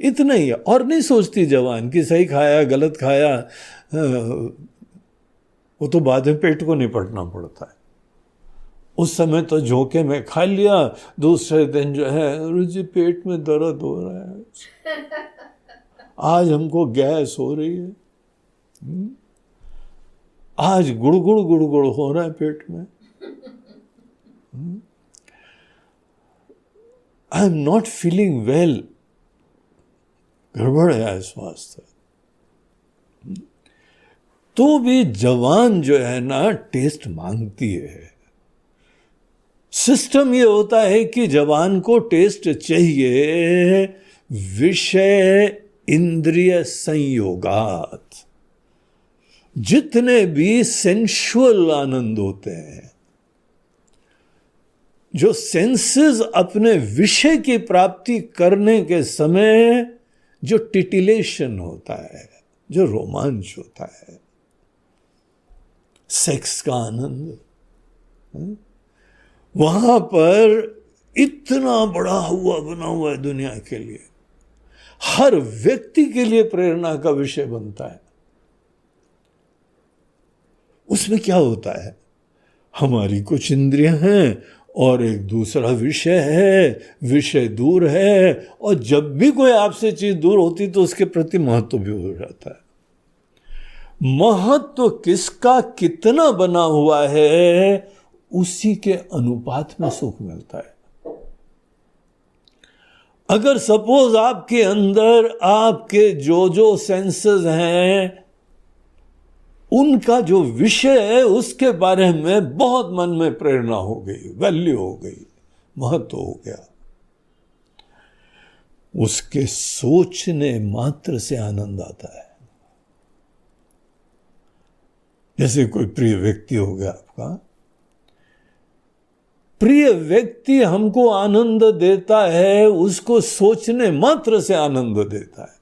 इतना ही है, और नहीं सोचती जवान कि सही खाया गलत खाया, वो तो बाद में पेट को निपटना पड़ता है। उस समय तो झोंके में खा लिया, दूसरे दिन जो है रुचि पेट में दर्द हो रहा है, आज हमको गैस हो रही है, आज गुड़गुड़ गुड़गुड़ हो रहा है पेट में, I am not feeling well, गड़बड़ है स्वास्थ्य। तो भी जवान जो है ना टेस्ट मांगती है। सिस्टम ये होता है कि जवान को टेस्ट चाहिए विषय इंद्रिय संयोगात। जितने भी सेंशुअल आनंद होते हैं, जो सेंसेस अपने विषय की प्राप्ति करने के समय जो टिटिलेशन होता है, जो रोमांच होता है, सेक्स का आनंद, वहां पर इतना बड़ा हुआ बना हुआ है दुनिया के लिए, हर व्यक्ति के लिए प्रेरणा का विषय बनता है। उसमें क्या होता है, हमारी कुछ इंद्रियां हैं और एक दूसरा विषय है, विषय दूर है, और जब भी कोई आपसे चीज दूर होती तो उसके प्रति महत्व भी हो जाता है। महत्व किसका कितना बना हुआ है उसी के अनुपात में सुख मिलता है। अगर सपोज आपके अंदर आपके जो जो सेंसेस हैं उनका जो विषय है उसके बारे में बहुत मन में प्रेरणा हो गई, वैल्यू हो गई, महत्व हो गया, उसके सोचने मात्र से आनंद आता है। जैसे कोई प्रिय व्यक्ति हो गया आपका, प्रिय व्यक्ति हमको आनंद देता है, उसको सोचने मात्र से आनंद देता है,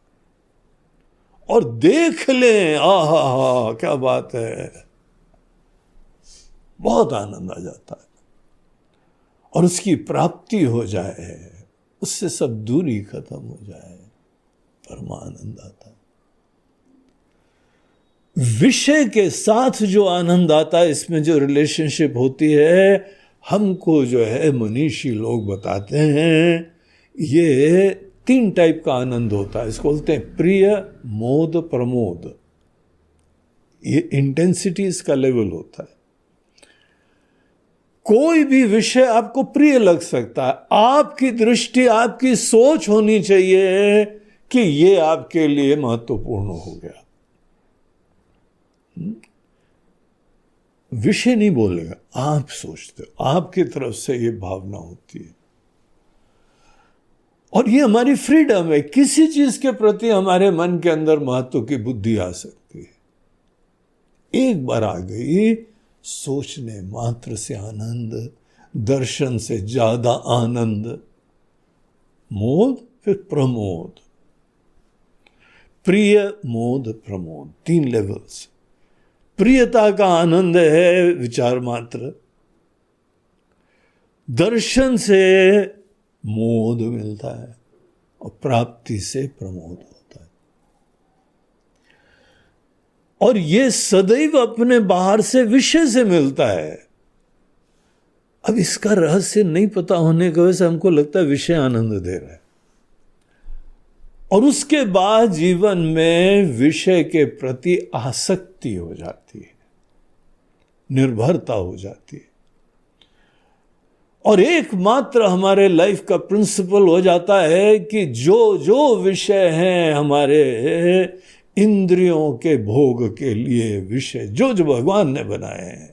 और देख लें आहा क्या बात है, बहुत आनंद आ जाता है, और उसकी प्राप्ति हो जाए, उससे सब दूरी खत्म हो जाए, परमानंद आता है। विषय के साथ जो आनंद आता है, इसमें जो रिलेशनशिप होती है, हमको जो है मनीषी लोग बताते हैं, ये 3 टाइप का आनंद होता है। इसको बोलते हैं प्रिय, मोद, प्रमोद। ये इंटेंसिटी इसका लेवल होता है। कोई भी विषय आपको प्रिय लग सकता है, आपकी दृष्टि, आपकी सोच होनी चाहिए कि ये आपके लिए महत्वपूर्ण हो गया। विषय नहीं बोलेगा, आप सोचते हो, आपकी तरफ से ये भावना होती है, और ये हमारी फ्रीडम है। किसी चीज के प्रति हमारे मन के अंदर महत्व की बुद्धि आ सकती है। एक बार आ गई, सोचने मात्र से आनंद, दर्शन से ज्यादा आनंद, मोद, फिर प्रमोद। प्रिय, मोद, प्रमोद, 3 लेवल्स। प्रियता का आनंद है विचार मात्र, दर्शन से मोद मिलता है, और प्राप्ति से प्रमोद होता है। और ये सदैव अपने बाहर से विषय से मिलता है। अब इसका रहस्य नहीं पता होने की वजह से हमको लगता है विषय आनंद दे रहा है, और उसके बाद जीवन में विषय के प्रति आसक्ति हो जाती है, निर्भरता हो जाती है, और एकमात्र हमारे लाइफ का प्रिंसिपल हो जाता है कि जो जो विषय हैं हमारे इंद्रियों के भोग के लिए विषय, जो जो भगवान ने बनाए हैं,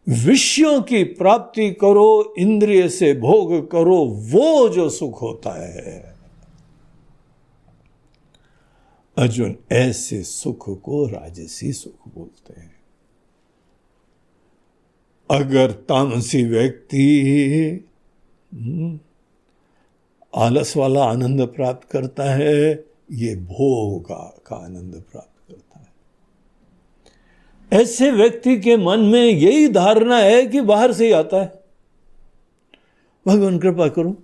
विषयों की प्राप्ति करो, इंद्रिय से भोग करो, वो जो सुख होता है। अर्जुन, ऐसे सुख को राजसी सुख बोलते हैं। अगर तामसी व्यक्ति आलस वाला आनंद प्राप्त करता है, ये भोग का आनंद प्राप्त करता है। ऐसे व्यक्ति के मन में यही धारणा है कि बाहर से ही आता है। भगवान कृपा करो,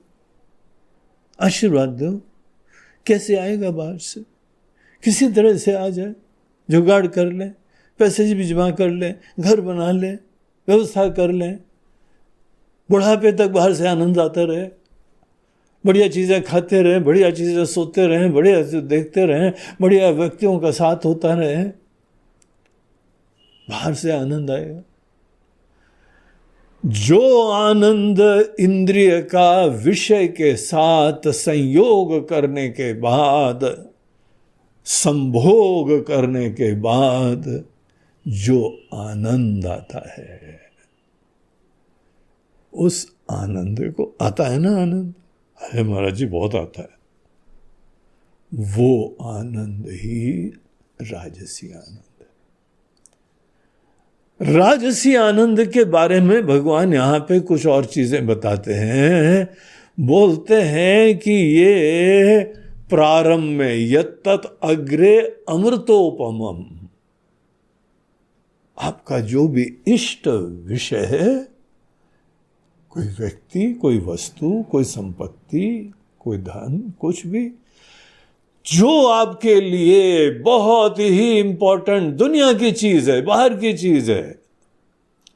आशीर्वाद दो, कैसे आएगा बाहर से, किसी तरह से आ जाए, जुगाड़ कर ले, पैसे भी जमा कर ले, घर बना ले, व्यवस्था कर ले, बुढ़ापे तक बाहर से आनंद आता रहे, बढ़िया चीज़ें खाते रहें, बढ़िया चीज़ें सोते रहें, बढ़िया देखते रहें, बढ़िया व्यक्तियों का साथ होता रहे, बाहर से आनंद आएगा। जो आनंद इंद्रिय का विषय के साथ संयोग करने के बाद, संभोग करने के बाद जो आनंद आता है, उस आनंद को, आता है ना आनंद, अरे महाराज जी बहुत आता है, वो आनंद ही राजसी आनंद है। राजसी आनंद के बारे में भगवान यहां पे कुछ और चीजें बताते हैं। बोलते हैं कि ये प्रारंभ में यत्तत अग्रे अमृतोपमम, आपका जो भी इष्ट विषय है, कोई व्यक्ति, कोई वस्तु, कोई संपत्ति, कोई धन, कुछ भी, जो आपके लिए बहुत ही इंपॉर्टेंट दुनिया की चीज है, बाहर की चीज है,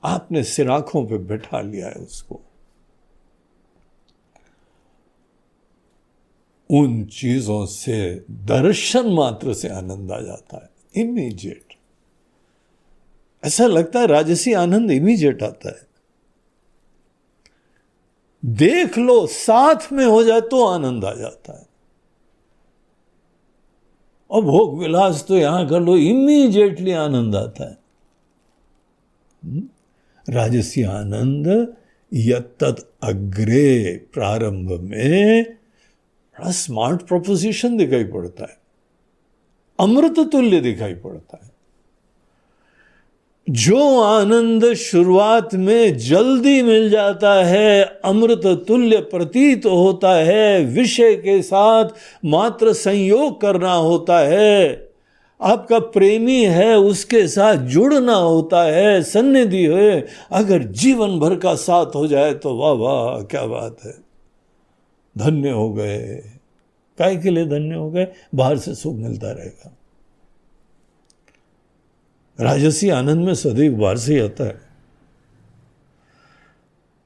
आपने सिराखों पे बैठा लिया है उसको, उन चीजों से दर्शन मात्र से आनंद आ जाता है, इमीडिएट। ऐसा लगता है राजसी आनंद इमीडिएट आता है। देख लो, साथ में हो जाए तो आनंद आ जाता है। और भोग विलास तो यहां कर लो, इमीडिएटली आनंद आता है। राजसी आनंद यत्तत अग्रे, प्रारंभ में बड़ा स्मार्ट प्रोपोजिशन दिखाई पड़ता है, अमृत तुल्य दिखाई पड़ता है। जो आनंद शुरुआत में जल्दी मिल जाता है, अमृत तुल्य प्रतीत होता है, विषय के साथ मात्र संयोग करना होता है, आपका प्रेमी है उसके साथ जुड़ना होता है, सन्निधि है, अगर जीवन भर का साथ हो जाए तो वाह वाह क्या बात है, धन्य हो गए। काय के लिए धन्य हो गए? बाहर से सुख मिलता रहेगा। राजसी आनंद में सदैव बाहर से ही आता है,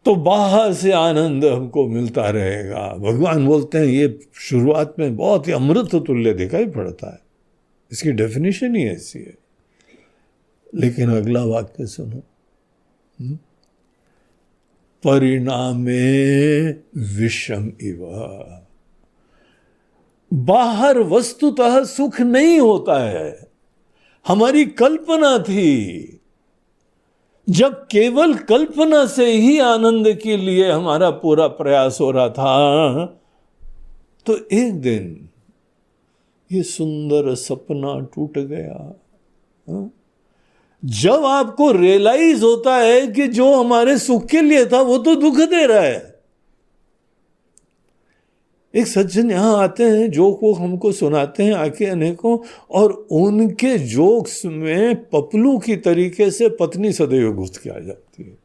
तो बाहर से आनंद हमको मिलता रहेगा। भगवान बोलते हैं ये शुरुआत में बहुत ही अमृत तुल्य दिखाई पड़ता है, इसकी डेफिनेशन ही ऐसी है। लेकिन अगला वाक्य सुनो, परिणामे विषम इव, बाहर वस्तुतः सुख नहीं होता है, हमारी कल्पना थी। जब केवल कल्पना से ही आनंद के लिए हमारा पूरा प्रयास हो रहा था, तो एक दिन ये सुंदर सपना टूट गया। जब आपको रियलाइज होता है कि जो हमारे सुख के लिए था वो तो दुख दे रहा है। एक सज्जन यहां आते हैं, जोक को हमको सुनाते हैं आके अनेकों, और उनके जोक्स में पपलू की तरीके से पत्नी सदैव घुस के आ जाती है,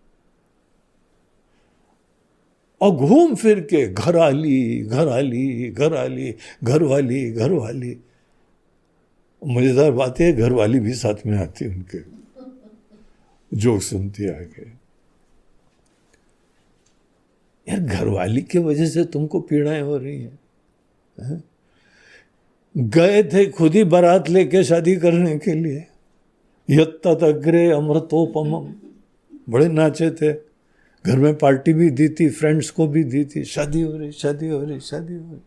और घूम फिर के घरवाली घरवाली घरवाली घरवाली घरवाली। मजेदार बात है, घर वाली भी साथ में आती है, उनके जोक सुनती आके। यार घरवाली की वजह से तुमको पीड़ाएं हो रही हैं। गए थे खुद ही बारात लेके शादी करने के लिए, यत्तत अग्रे अमृतोपमम, बड़े नाचे थे, घर में पार्टी भी दी थी, फ्रेंड्स को भी दी थी, शादी हो रही, शादी हो रही, शादी हो रही।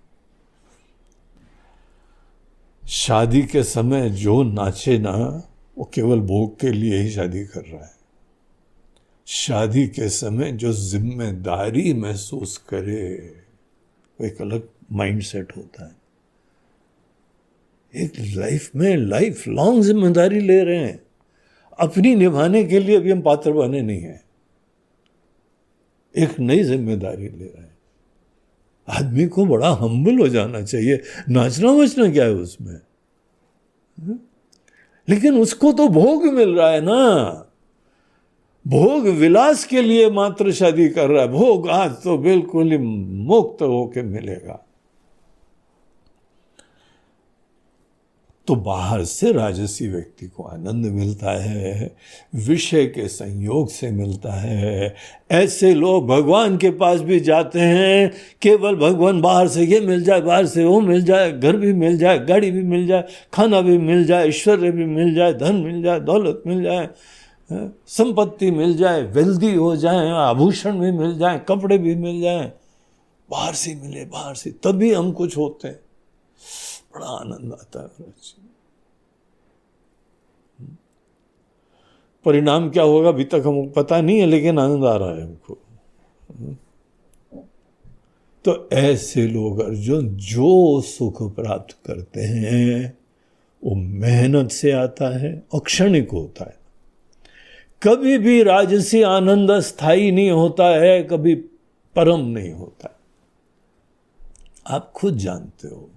शादी के समय जो नाचे ना, वो केवल भोग के लिए ही शादी कर रहा है। शादी के समय जो जिम्मेदारी महसूस करे, वो एक अलग माइंडसेट होता है। एक लाइफ में लाइफ लॉन्ग जिम्मेदारी ले रहे हैं, अपनी निभाने के लिए अभी हम पात्र बने नहीं हैं, एक नई जिम्मेदारी ले रहे हैं। आदमी को बड़ा हम्बल हो जाना चाहिए। नाचना वचना क्या है उसमें, लेकिन उसको तो भोग मिल रहा है ना, भोग विलास के लिए मात्र शादी कर रहा है। भोग आज तो बिल्कुल ही मुक्त होके मिलेगा। तो बाहर से राजसी व्यक्ति को आनंद मिलता है, विषय के संयोग से मिलता है। ऐसे लोग भगवान के पास भी जाते हैं, केवल भगवान बाहर से ये मिल जाए, बाहर से वो मिल जाए, घर भी मिल जाए, गाड़ी भी मिल जाए, खाना भी मिल जाए, ऐश्वर्य भी मिल जाए, धन मिल जाए, दौलत मिल जाए, संपत्ति मिल जाए, वेल्दी हो जाए, आभूषण भी मिल जाए, कपड़े भी मिल जाए, बाहर से मिले, बाहर से, तभी हम कुछ होते हैं। बड़ा आनंद आता है। परिणाम क्या होगा अभी तक हमको पता नहीं है, लेकिन आनंद आ रहा है हमको। तो ऐसे लोग अर्जुन जो सुख प्राप्त करते हैं वो मेहनत से आता है और क्षणिक होता है। कभी भी राजसी आनंद स्थायी नहीं होता है, कभी परम नहीं होता। आप खुद जानते हो।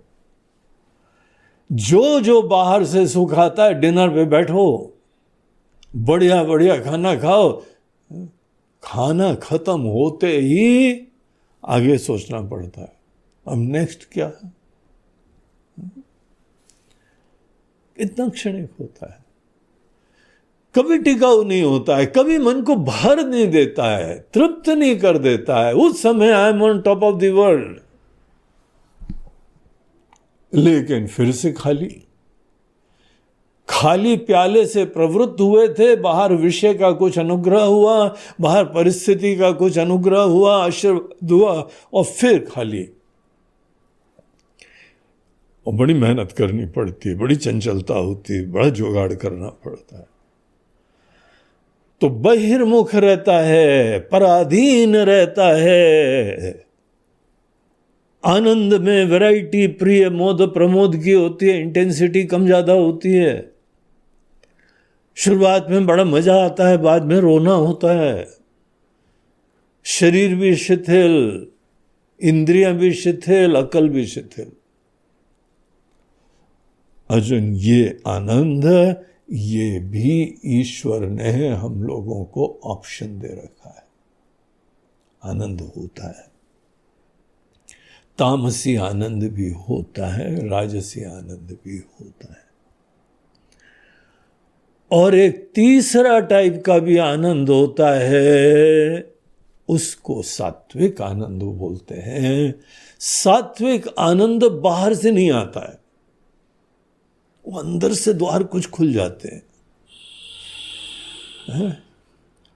जो बाहर से सुख आता है, डिनर पे बैठो, बढ़िया बढ़िया खाना खाओ, खाना खत्म होते ही आगे सोचना पड़ता है, अब नेक्स्ट क्या है। इतना क्षणिक होता है, कभी टिकाऊ नहीं होता है, कभी मन को भर नहीं देता है, तृप्त नहीं कर देता है। उस समय I am on top of the world, लेकिन फिर से खाली प्याले से प्रवृत्त हुए थे। बाहर विषय का कुछ अनुग्रह हुआ, बाहर परिस्थिति का कुछ अनुग्रह हुआ, आशीर्वाद हुआ, और फिर खाली। और बड़ी मेहनत करनी पड़ती है, बड़ी चंचलता होती है, बड़ा जुगाड़ करना पड़ता है। तो बहिर्मुख रहता है, पराधीन रहता है। आनंद में वैरायटी, प्रिय मोद प्रमोद की होती है, इंटेंसिटी कम ज्यादा होती है। शुरुआत में बड़ा मजा आता है, बाद में रोना होता है। शरीर भी शिथिल, इंद्रियां भी शिथिल, अकल भी शिथिल। अर्जुन, ये आनंद, ये भी ईश्वर ने हम लोगों को ऑप्शन दे रखा है। आनंद होता है, तामसी आनंद भी होता है, राजसी आनंद भी होता है, और एक तीसरा टाइप का भी आनंद होता है, उसको सात्विक आनंद बोलते हैं। सात्विक आनंद बाहर से नहीं आता है, वो अंदर से द्वार कुछ खुल जाते हैं।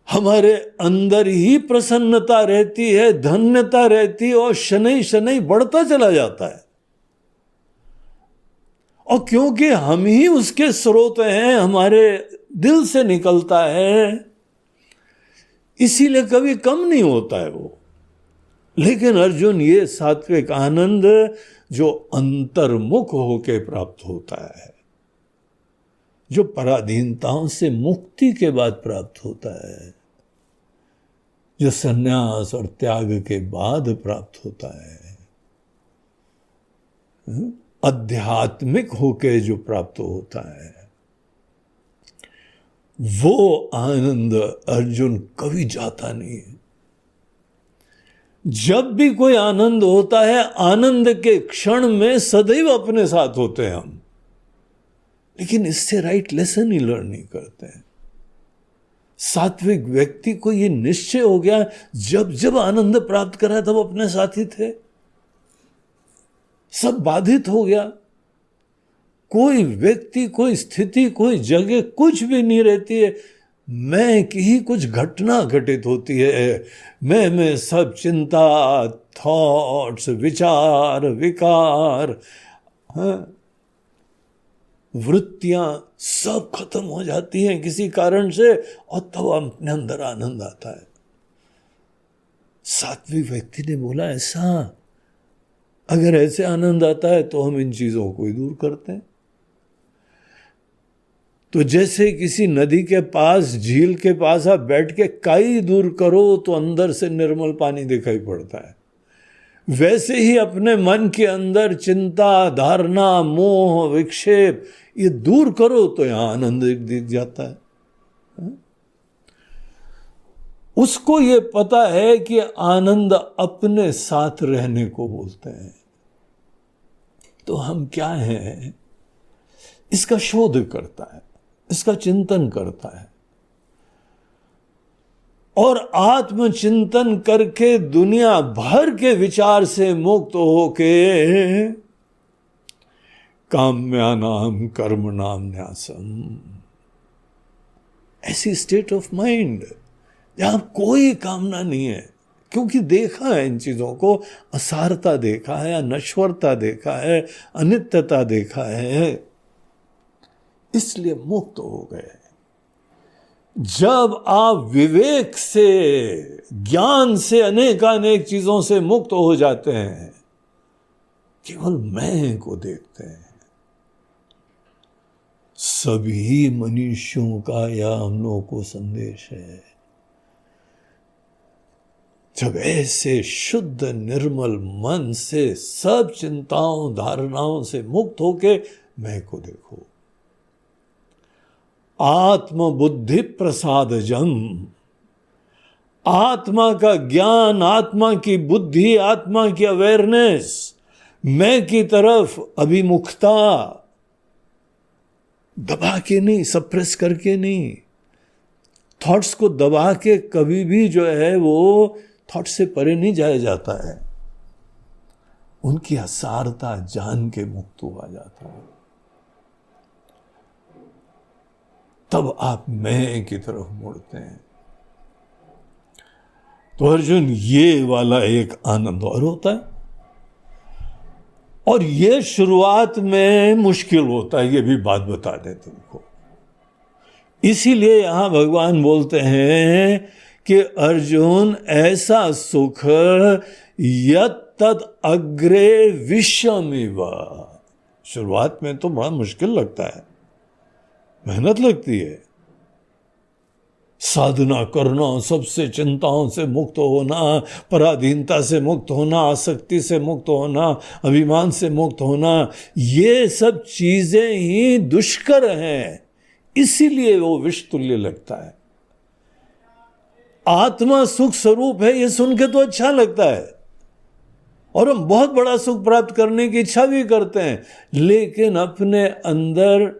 हमारे अंदर ही प्रसन्नता रहती है, धन्यता रहती है, और शनै शनै बढ़ता चला जाता है। और क्योंकि हम ही उसके स्रोत हैं, हमारे दिल से निकलता है, इसीलिए कभी कम नहीं होता है वो। लेकिन अर्जुन, ये सात्विक आनंद जो अंतर्मुख होके प्राप्त होता है, जो पराधीनताओं से मुक्ति के बाद प्राप्त होता है, जो संन्यास और त्याग के बाद प्राप्त होता है, आध्यात्मिक होके जो प्राप्त होता है, वो आनंद अर्जुन कभी जाता नहीं है। जब भी कोई आनंद होता है, आनंद के क्षण में सदैव अपने साथ होते हैं हम। लेकिन इससे राइट लेसन ही लर्न नहीं करते हैं। सात्विक व्यक्ति को ये निश्चय हो गया, जब जब आनंद प्राप्त करा तब अपने साथी थे, सब बाधित हो गया, कोई व्यक्ति, कोई स्थिति, कोई जगह, कुछ भी नहीं रहती है, मैं की ही कुछ घटना घटित होती है, मैं सब चिंता, थॉट्स, विचार, विकार, वृत्तियां सब खत्म हो जाती हैं किसी कारण से, और तब अपने अंदर आनंद आता है। सात्विक व्यक्ति ने बोला, ऐसा अगर ऐसे आनंद आता है तो हम इन चीजों को ही दूर करते हैं। तो जैसे किसी नदी के पास, झील के पास आप बैठ के काई दूर करो तो अंदर से निर्मल पानी दिखाई पड़ता है, वैसे ही अपने मन के अंदर चिंता, धारणा, मोह, विक्षेप ये दूर करो तो यहां आनंद दिख जाता है। उसको ये पता है कि आनंद अपने साथ रहने को बोलते हैं। तो हम क्या हैं, इसका शोध करता है, इसका चिंतन करता है, और आत्मचिंतन करके दुनिया भर के विचार से मुक्त होके काम्यानाम कर्मणाम न्यासम, ऐसी स्टेट ऑफ माइंड जहां कोई कामना नहीं है, क्योंकि देखा है इन चीजों को, असारता देखा है, नश्वरता देखा है, अनित्यता देखा है, इसलिए मुक्त हो गए। जब आप विवेक से, ज्ञान से, अनेकानेक चीजों से मुक्त हो जाते हैं, केवल मैं को देखते हैं, सभी मनुष्यों का यह हम लोगों को संदेश है। जब ऐसे शुद्ध निर्मल मन से, सब चिंताओं, धारणाओं से मुक्त होके मैं को देखो। आत्म बुद्धि प्रसादजम, आत्मा का ज्ञान, आत्मा की बुद्धि, आत्मा की अवेयरनेस, मैं की तरफ अभिमुखता, दबा के नहीं, सप्रेस करके नहीं, थॉट्स को दबा के कभी भी जो है वो थॉट से परे नहीं जाया जाता है, उनकी असारता जान के मुक्त हुआ जाता है। तब आप मैं की तरफ मुड़ते हैं। तो अर्जुन, ये वाला एक आनंद और होता है, और ये शुरुआत में मुश्किल होता है, ये भी बात बता दें तुमको। इसीलिए यहां भगवान बोलते हैं कि अर्जुन, ऐसा सुख यत् तद अग्रे विषमिव, शुरुआत में तो बड़ा मुश्किल लगता है, मेहनत लगती है, साधना करना, सबसे चिंताओं से मुक्त होना, पराधीनता से मुक्त होना, आसक्ति से मुक्त होना, अभिमान से मुक्त होना, ये सब चीजें ही दुष्कर हैं, इसीलिए वो विष तुल्य लगता है। आत्मा सुख स्वरूप है, ये सुन के तो अच्छा लगता है, और हम बहुत बड़ा सुख प्राप्त करने की इच्छा भी करते हैं, लेकिन अपने अंदर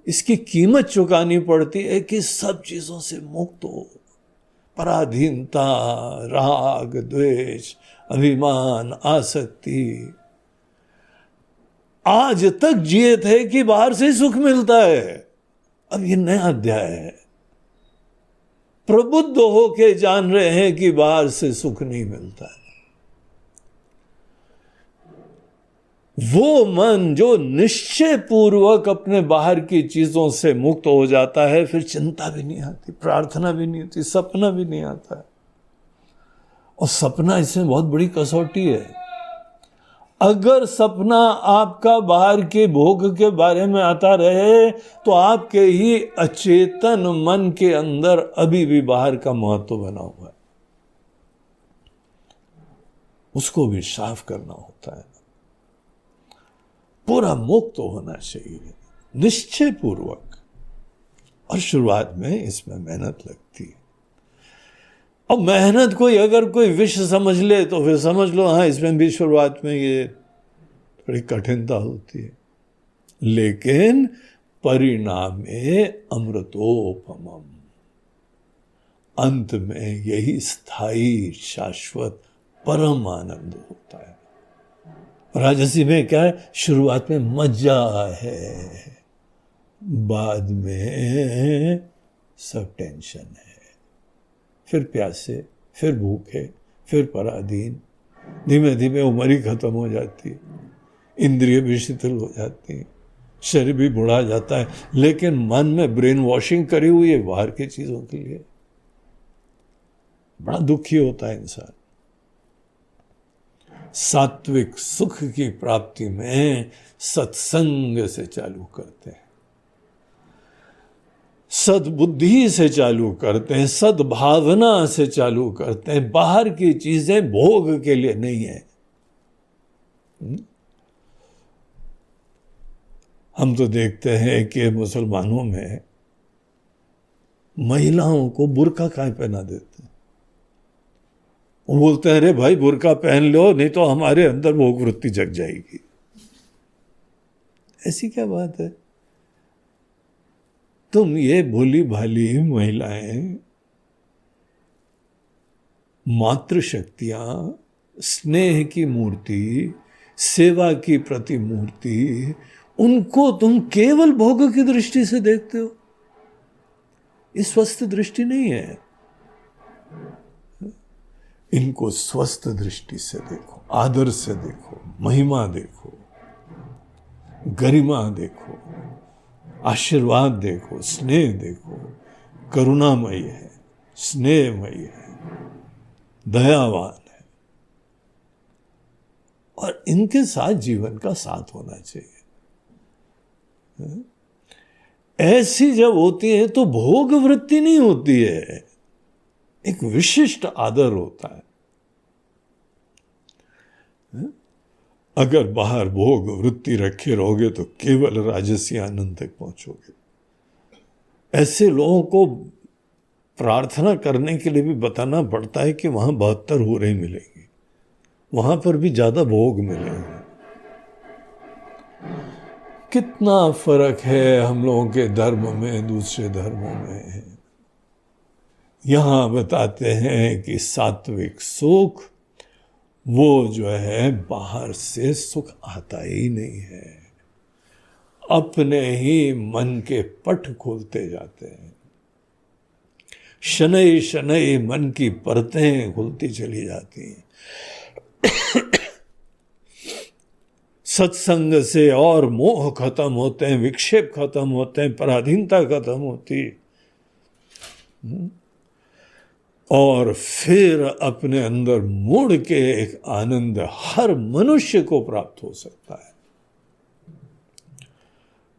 इसकी कीमत चुकानी पड़ती है कि सब चीजों से मुक्त हो, पराधीनता, राग, द्वेष, अभिमान, आसक्ति। आज तक जिए थे कि बाहर से सुख मिलता है, अब ये नया अध्याय है, प्रबुद्ध होके जान रहे हैं कि बाहर से सुख नहीं मिलता है। वो मन जो निश्चय पूर्वक अपने बाहर की चीजों से मुक्त हो जाता है, फिर चिंता भी नहीं आती, प्रार्थना भी नहीं होती, सपना भी नहीं आता है। और सपना इसमें बहुत बड़ी कसौटी है। अगर सपना आपका बाहर के भोग के बारे में आता रहे तो आपके ही अचेतन मन के अंदर अभी भी बाहर का महत्व बना हुआ है, उसको भी साफ करना होता है। पूरा मुक्त होना चाहिए निश्चय पूर्वक, और शुरुआत में इसमें मेहनत लगती है। और मेहनत कोई अगर कोई विष समझ ले तो फिर समझ लो हाँ, इसमें भी शुरुआत में ये थोड़ी कठिनता होती है। लेकिन परिणामे अमृतोपमम, अंत में यही स्थायी शाश्वत परम आनंद होता है। राजसी में क्या है, शुरुआत में मजा है, बाद में सब टेंशन है, फिर प्यासे, फिर भूखे, फिर पराधीन, धीमे धीमे उम्र ही खत्म हो जाती, इंद्रिय भी शिथिल हो जाती, शरीर भी बुढ़ा जाता है, लेकिन मन में ब्रेन वॉशिंग करी हुई है बाहर की चीजों के लिए। बड़ा दुखी होता है इंसान। सात्विक सुख की प्राप्ति में सत्संग से चालू करते हैं, सद्बुद्धि से चालू करते हैं, सद्भावना से चालू करते हैं। बाहर की चीजें भोग के लिए नहीं है। हम तो देखते हैं कि मुसलमानों में महिलाओं को बुर्का काहे पहना देते हैं। वो बोलते हैं, अरे भाई बुर्का पहन लो, नहीं तो हमारे अंदर भोग वृत्ति जग जाएगी। ऐसी क्या बात है? तुम ये भोली भाली महिलाएं, मातृशक्तियां, स्नेह की मूर्ति, सेवा की प्रतिमूर्ति, उनको तुम केवल भोग की दृष्टि से देखते हो। ये स्वस्थ दृष्टि नहीं है। इनको स्वस्थ दृष्टि से देखो, आदर से देखो, महिमा देखो, गरिमा देखो, आशीर्वाद देखो, स्नेह देखो। करुणामयी है, स्नेहमयी है, दयावान है, और इनके साथ जीवन का साथ होना चाहिए। ऐसी जब होती है तो भोग वृत्ति नहीं होती है, एक विशिष्ट आदर होता है। अगर बाहर भोग वृत्ति रखे रहोगे तो केवल राजसी आनंद तक पहुंचोगे। ऐसे लोगों को प्रार्थना करने के लिए भी बताना पड़ता है कि वहां 72 हो रही मिलेंगी, वहां पर भी ज्यादा भोग मिलेंगे। कितना फर्क है हम लोगों के धर्म में दूसरे धर्मों में। यहां बताते हैं कि सात्विक सुख वो जो है बाहर से सुख आता ही नहीं है, अपने ही मन के पट खोलते जाते हैं। शनै शनै मन की परतें खुलती चली जाती हैं। सत्संग से और मोह खत्म होते हैं, विक्षेप खत्म होते हैं, पराधीनता खत्म होती, और फिर अपने अंदर मुड़ के एक आनंद हर मनुष्य को प्राप्त हो सकता है।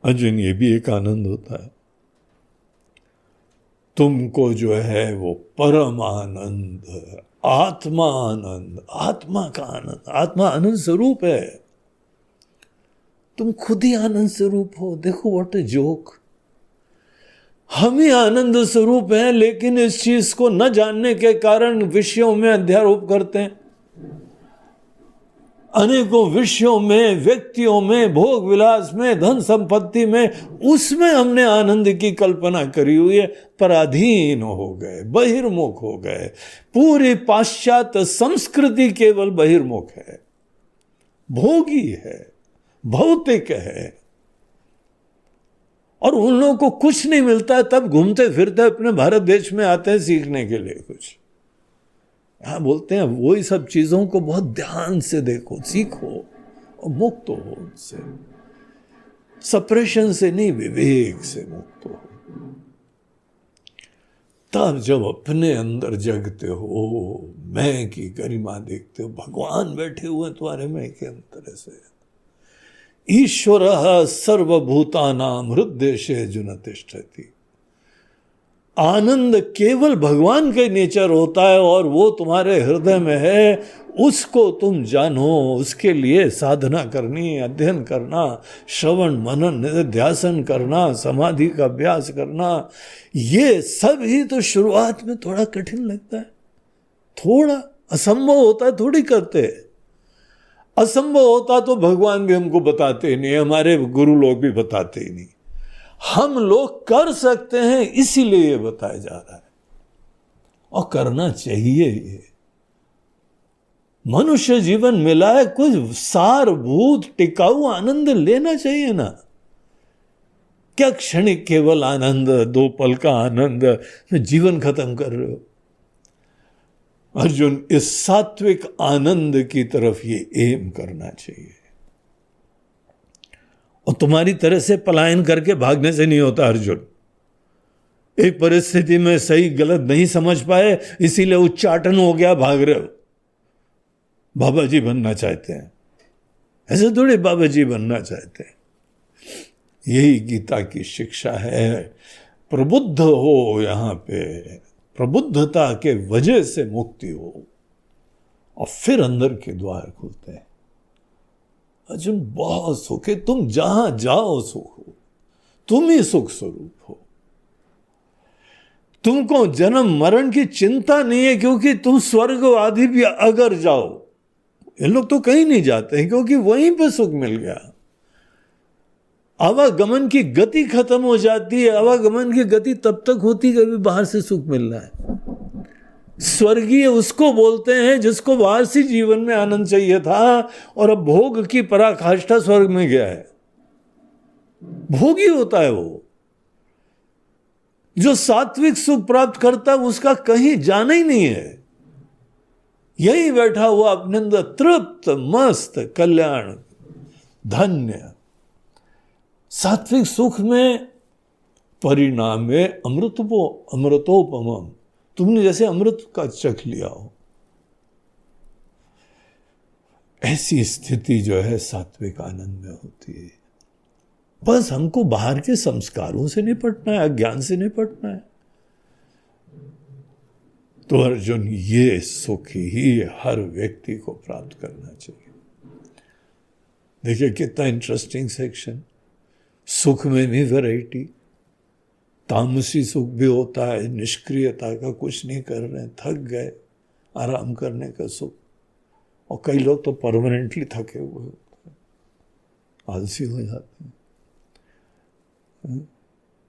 अर्जुन, ये भी एक आनंद होता है। तुमको जो है वो परम आनंद, आत्मा आनंद, आत्मा का आनंद, आत्मा आनंद स्वरूप है। तुम खुद ही आनंद स्वरूप हो। देखो व्हाट ए जोक। हम ही आनंद स्वरूप हैं, लेकिन इस चीज को न जानने के कारण विषयों में अध्यारोप करते हैं। अनेकों विषयों में, व्यक्तियों में, भोग विलास में, धन संपत्ति में, उसमें हमने आनंद की कल्पना करी हुई है। पराधीन हो गए, बहिर्मुख हो गए। पूरी पाश्चात्य संस्कृति केवल बहिर्मुख है, भोगी है, भौतिक है, और उन लोगों को कुछ नहीं मिलता है, तब घूमते फिरते अपने भारत देश में आते हैं सीखने के लिए कुछ। यहां बोलते हैं वही सब चीजों को बहुत ध्यान से देखो, सीखो और मुक्त हो उनसे। सप्रेशन से नहीं, विवेक से मुक्त हो। तब जब अपने अंदर जगते हो, मैं की गरिमा देखते हो, भगवान बैठे हुए तुम्हारे मैं के अंतर से। ईश्वरः सर्वभूतानां हृद्देशे अर्जुन तिष्ठति। आनंद केवल भगवान का नेचर होता है, और वो तुम्हारे हृदय में है। उसको तुम जानो, उसके लिए साधना करनी, अध्ययन करना, श्रवण मनन निधिध्यासन करना, समाधि का अभ्यास करना। ये सब ही तो शुरुआत में थोड़ा कठिन लगता है, थोड़ा असंभव होता है, थोड़ी करते। असंभव होता तो भगवान भी हमको बताते ही नहीं, हमारे गुरु लोग भी बताते ही नहीं। हम लोग कर सकते हैं, इसीलिए ये बताया जा रहा है, और करना चाहिए। ये मनुष्य जीवन मिला है, कुछ सारभूत टिकाऊ आनंद लेना चाहिए ना। क्या क्षणिक केवल आनंद, 2 पल का आनंद में जीवन खत्म कर रहे हो? अर्जुन, इस सात्विक आनंद की तरफ ये एम करना चाहिए। और तुम्हारी तरह से पलायन करके भागने से नहीं होता अर्जुन। एक परिस्थिति में सही गलत नहीं समझ पाए, इसीलिए उच्चाटन हो गया, भाग रहे हो। बाबा जी बनना चाहते हैं, ऐसे थोड़े बाबा जी बनना चाहते हैं। यही गीता की शिक्षा है। प्रबुद्ध हो, यहां पे प्रबुद्धता के वजह से मुक्ति हो, और फिर अंदर के द्वार खुलते हैं। अर्जुन, बहुत सुख है, तुम जहां जाओ सुख हो, तुम ही सुख स्वरूप हो। तुमको जन्म मरण की चिंता नहीं है, क्योंकि तुम स्वर्ग आदि भी अगर जाओ, ये लोग तो कहीं नहीं जाते हैं, क्योंकि वहीं पे सुख मिल गया। आवागमन की गति खत्म हो जाती है। आवागमन की गति तब तक होती है कभी बाहर से सुख मिलना है। स्वर्गीय उसको बोलते हैं जिसको बाहर से जीवन में आनंद चाहिए था, और अब भोग की पराकाष्ठा स्वर्ग में गया है। भोगी होता है वो। जो सात्विक सुख प्राप्त करता है उसका कहीं जाना ही नहीं है, यही बैठा हुआ अपने अंदर तृप्त, मस्त, कल्याण, धन्य। सात्विक सुख में परिणाम में अमृतोपमम, तुमने जैसे अमृत का चख लिया हो, ऐसी स्थिति जो है सात्विक आनंद में होती है। बस हमको बाहर के संस्कारों से निपटना है, अज्ञान से निपटना है। तो अर्जुन, ये सुख ही हर व्यक्ति को प्राप्त करना चाहिए। देखिए कितना इंटरेस्टिंग सेक्शन। सुख में भी वैरायटी। तामसी सुख भी होता है, निष्क्रियता का, कुछ नहीं कर रहे हैं, थक गए, आराम करने का सुख। और कई लोग तो परमानेंटली थके हुए होते हैं, आलसी हो जाते हैं।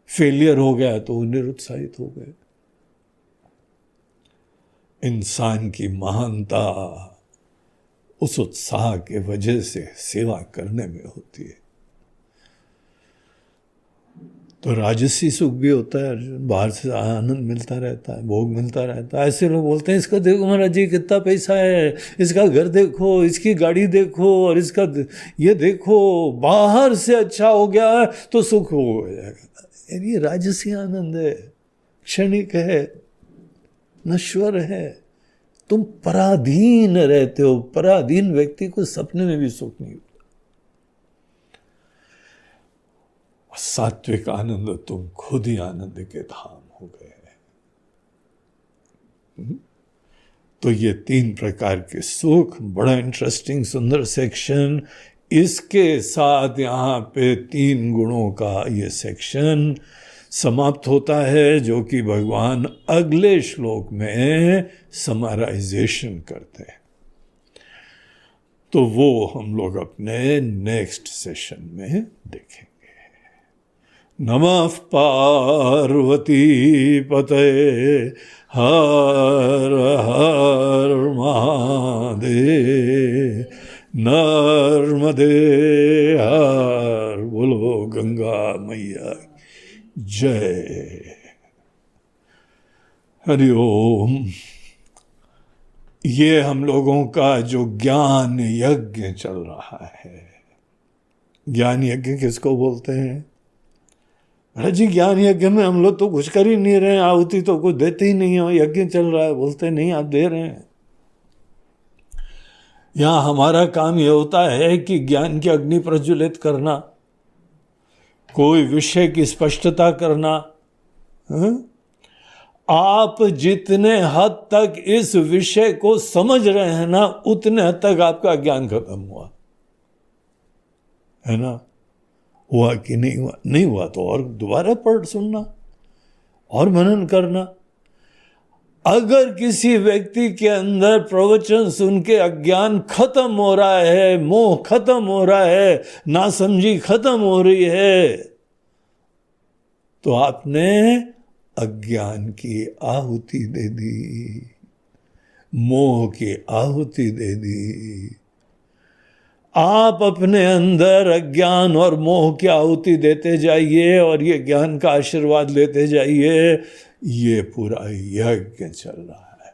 फेलियर हो गया तो निरुत्साहित हो गए। इंसान की महानता उस उत्साह के वजह से सेवा करने में होती है। तो राजसी सुख भी होता है अर्जुन, बाहर से आनंद मिलता रहता है, भोग मिलता रहता है। ऐसे लोग बोलते हैं, इसका देखो महाराज जी कितना पैसा है, इसका घर देखो, इसकी गाड़ी देखो, और इसका ये देखो, बाहर से अच्छा हो गया है तो सुख हो जाएगा। ये राजसी आनंद है, क्षणिक है, नश्वर है। तुम पराधीन रहते हो। पराधीन व्यक्ति को सपने में भी सुख नहीं होता। सात्विक आनंद, तुम खुद ही आनंद के धाम हो गए। तो ये 3 प्रकार के सुख, बड़ा इंटरेस्टिंग सुंदर सेक्शन। इसके साथ यहाँ पे 3 गुणों का ये सेक्शन समाप्त होता है, जो कि भगवान अगले श्लोक में समराइजेशन करते हैं। तो वो हम लोग अपने नेक्स्ट सेशन में देखेंगे। नमः पार्वती पतये हर हर महादेव। नर्मदे हर, बोलो गंगा मैया जय। हरि ओम। ये हम लोगों का जो ज्ञान यज्ञ चल रहा है, ज्ञान यज्ञ किसको बोलते हैं? अरे जी, ज्ञान यज्ञ में हम लोग तो कुछ कर ही नहीं रहे हैं, आहुति तो कुछ देते ही नहीं हो, यज्ञ चल रहा है, बोलते नहीं आप दे रहे हैं। यहां हमारा काम यह होता है कि ज्ञान की अग्नि प्रज्वलित करना, कोई विषय की स्पष्टता करना। आप जितने हद तक इस विषय को समझ रहे हैं ना, उतने हद तक आपका ज्ञान खत्म हुआ है ना। हुआ कि नहीं हुआ? नहीं हुआ तो और दोबारा पढ़ सुनना और मनन करना। अगर किसी व्यक्ति के अंदर प्रवचन सुन के अज्ञान खत्म हो रहा है, मोह खत्म हो रहा है, नासमझी खत्म हो रही है, तो आपने अज्ञान की आहुति दे दी, मोह की आहुति दे दी। आप अपने अंदर अज्ञान और मोह की आहुति देते जाइए और ये ज्ञान का आशीर्वाद लेते जाइए। ये पूरा यज्ञ चल रहा है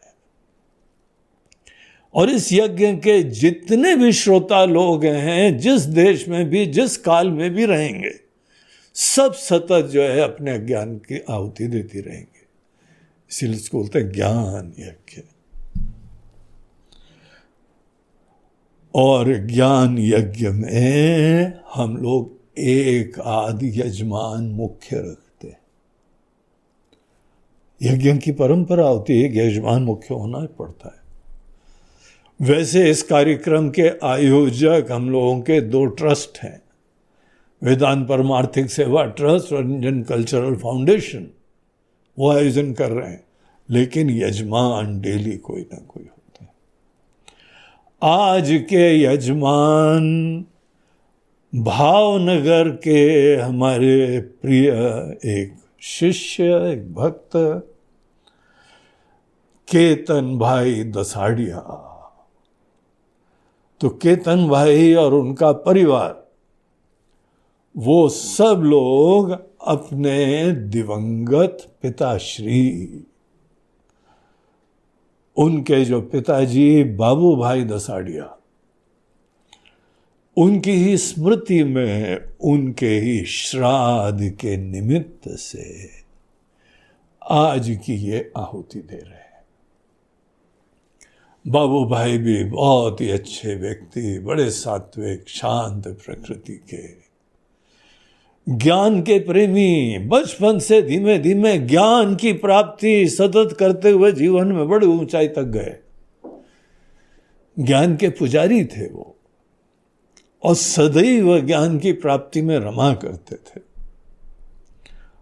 और इस यज्ञ के जितने भी श्रोता लोग हैं, जिस देश में भी, जिस काल में भी रहेंगे, सब सतत जो है अपने ज्ञान की आहुति देती रहेंगे। इसीलिए इसको बोलते हैं ज्ञान यज्ञ। और ज्ञान यज्ञ में हम लोग एक आदि यजमान मुख्य रखते हैं। यज्ञ की परंपरा होती है, यजमान मुख्य होना पड़ता है। वैसे इस कार्यक्रम के आयोजक हम लोगों के 2 ट्रस्ट हैं, वेदांत परमार्थिक सेवा ट्रस्ट और इंडियन कल्चरल फाउंडेशन, वो आयोजन कर रहे हैं, लेकिन यजमान डेली कोई ना कोई होते हैं। आज के यजमान भावनगर के हमारे प्रिय एक शिष्य, एक भक्त केतन भाई दसाड़िया। तो केतन भाई और उनका परिवार, वो सब लोग अपने दिवंगत पिताश्री, उनके जो पिताजी बाबू भाई दसाड़िया, उनकी ही स्मृति में, उनके ही श्राद्ध के निमित्त से आज की ये आहुति दे रहे हैं। बाबू भाई भी बहुत ही अच्छे व्यक्ति, बड़े सात्विक, शांत प्रकृति के, ज्ञान के प्रेमी, बचपन से धीमे धीमे ज्ञान की प्राप्ति सतत करते हुए जीवन में बड़ी ऊंचाई तक गए। ज्ञान के पुजारी थे वो और सदैव ज्ञान की प्राप्ति में रमा करते थे।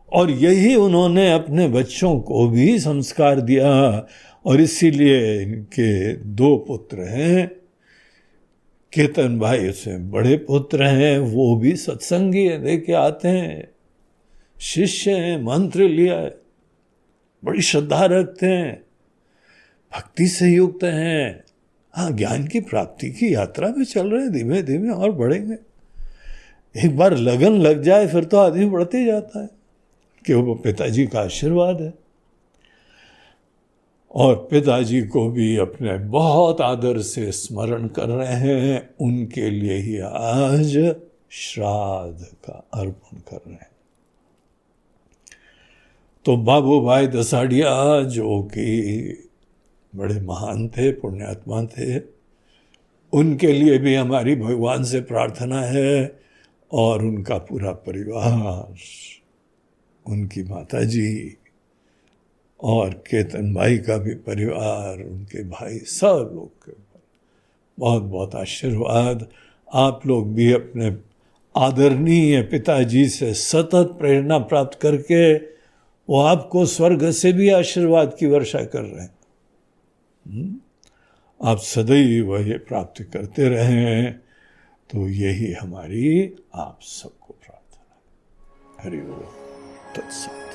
और यही उन्होंने अपने बच्चों को भी संस्कार दिया और इसीलिए इनके 2 पुत्र हैं। केतन भाई से बड़े पुत्र हैं, वो भी सत्संगी है, लेके आते हैं, शिष्य हैं, मंत्र लिया है, बड़ी श्रद्धा रखते हैं, भक्ति से युक्त हैं। हाँ, ज्ञान की प्राप्ति की यात्रा में चल रहे हैं, धीमे धीमे और बढ़ेंगे। एक बार लगन लग जाए फिर तो आदमी बढ़ते जाता है, कि वो पिताजी का आशीर्वाद है। और पिताजी को भी अपने बहुत आदर से स्मरण कर रहे हैं, उनके लिए ही आज श्राद्ध का अर्पण कर रहे हैं। तो बाबू भाई दसाड़िया जो कि बड़े महान थे, पुण्यात्मा थे, उनके लिए भी हमारी भगवान से प्रार्थना है। और उनका पूरा परिवार, उनकी माताजी और केतन भाई का भी परिवार, उनके भाई, सब लोग के बहुत बहुत आशीर्वाद। आप लोग भी अपने आदरणीय पिताजी से सतत प्रेरणा प्राप्त करके वो आपको स्वर्ग से भी आशीर्वाद की वर्षा कर रहे हैं। आप सदैव ये प्राप्त करते रहें, तो यही हमारी आप सबको प्रार्थना है। हरि बोल, तत्सत।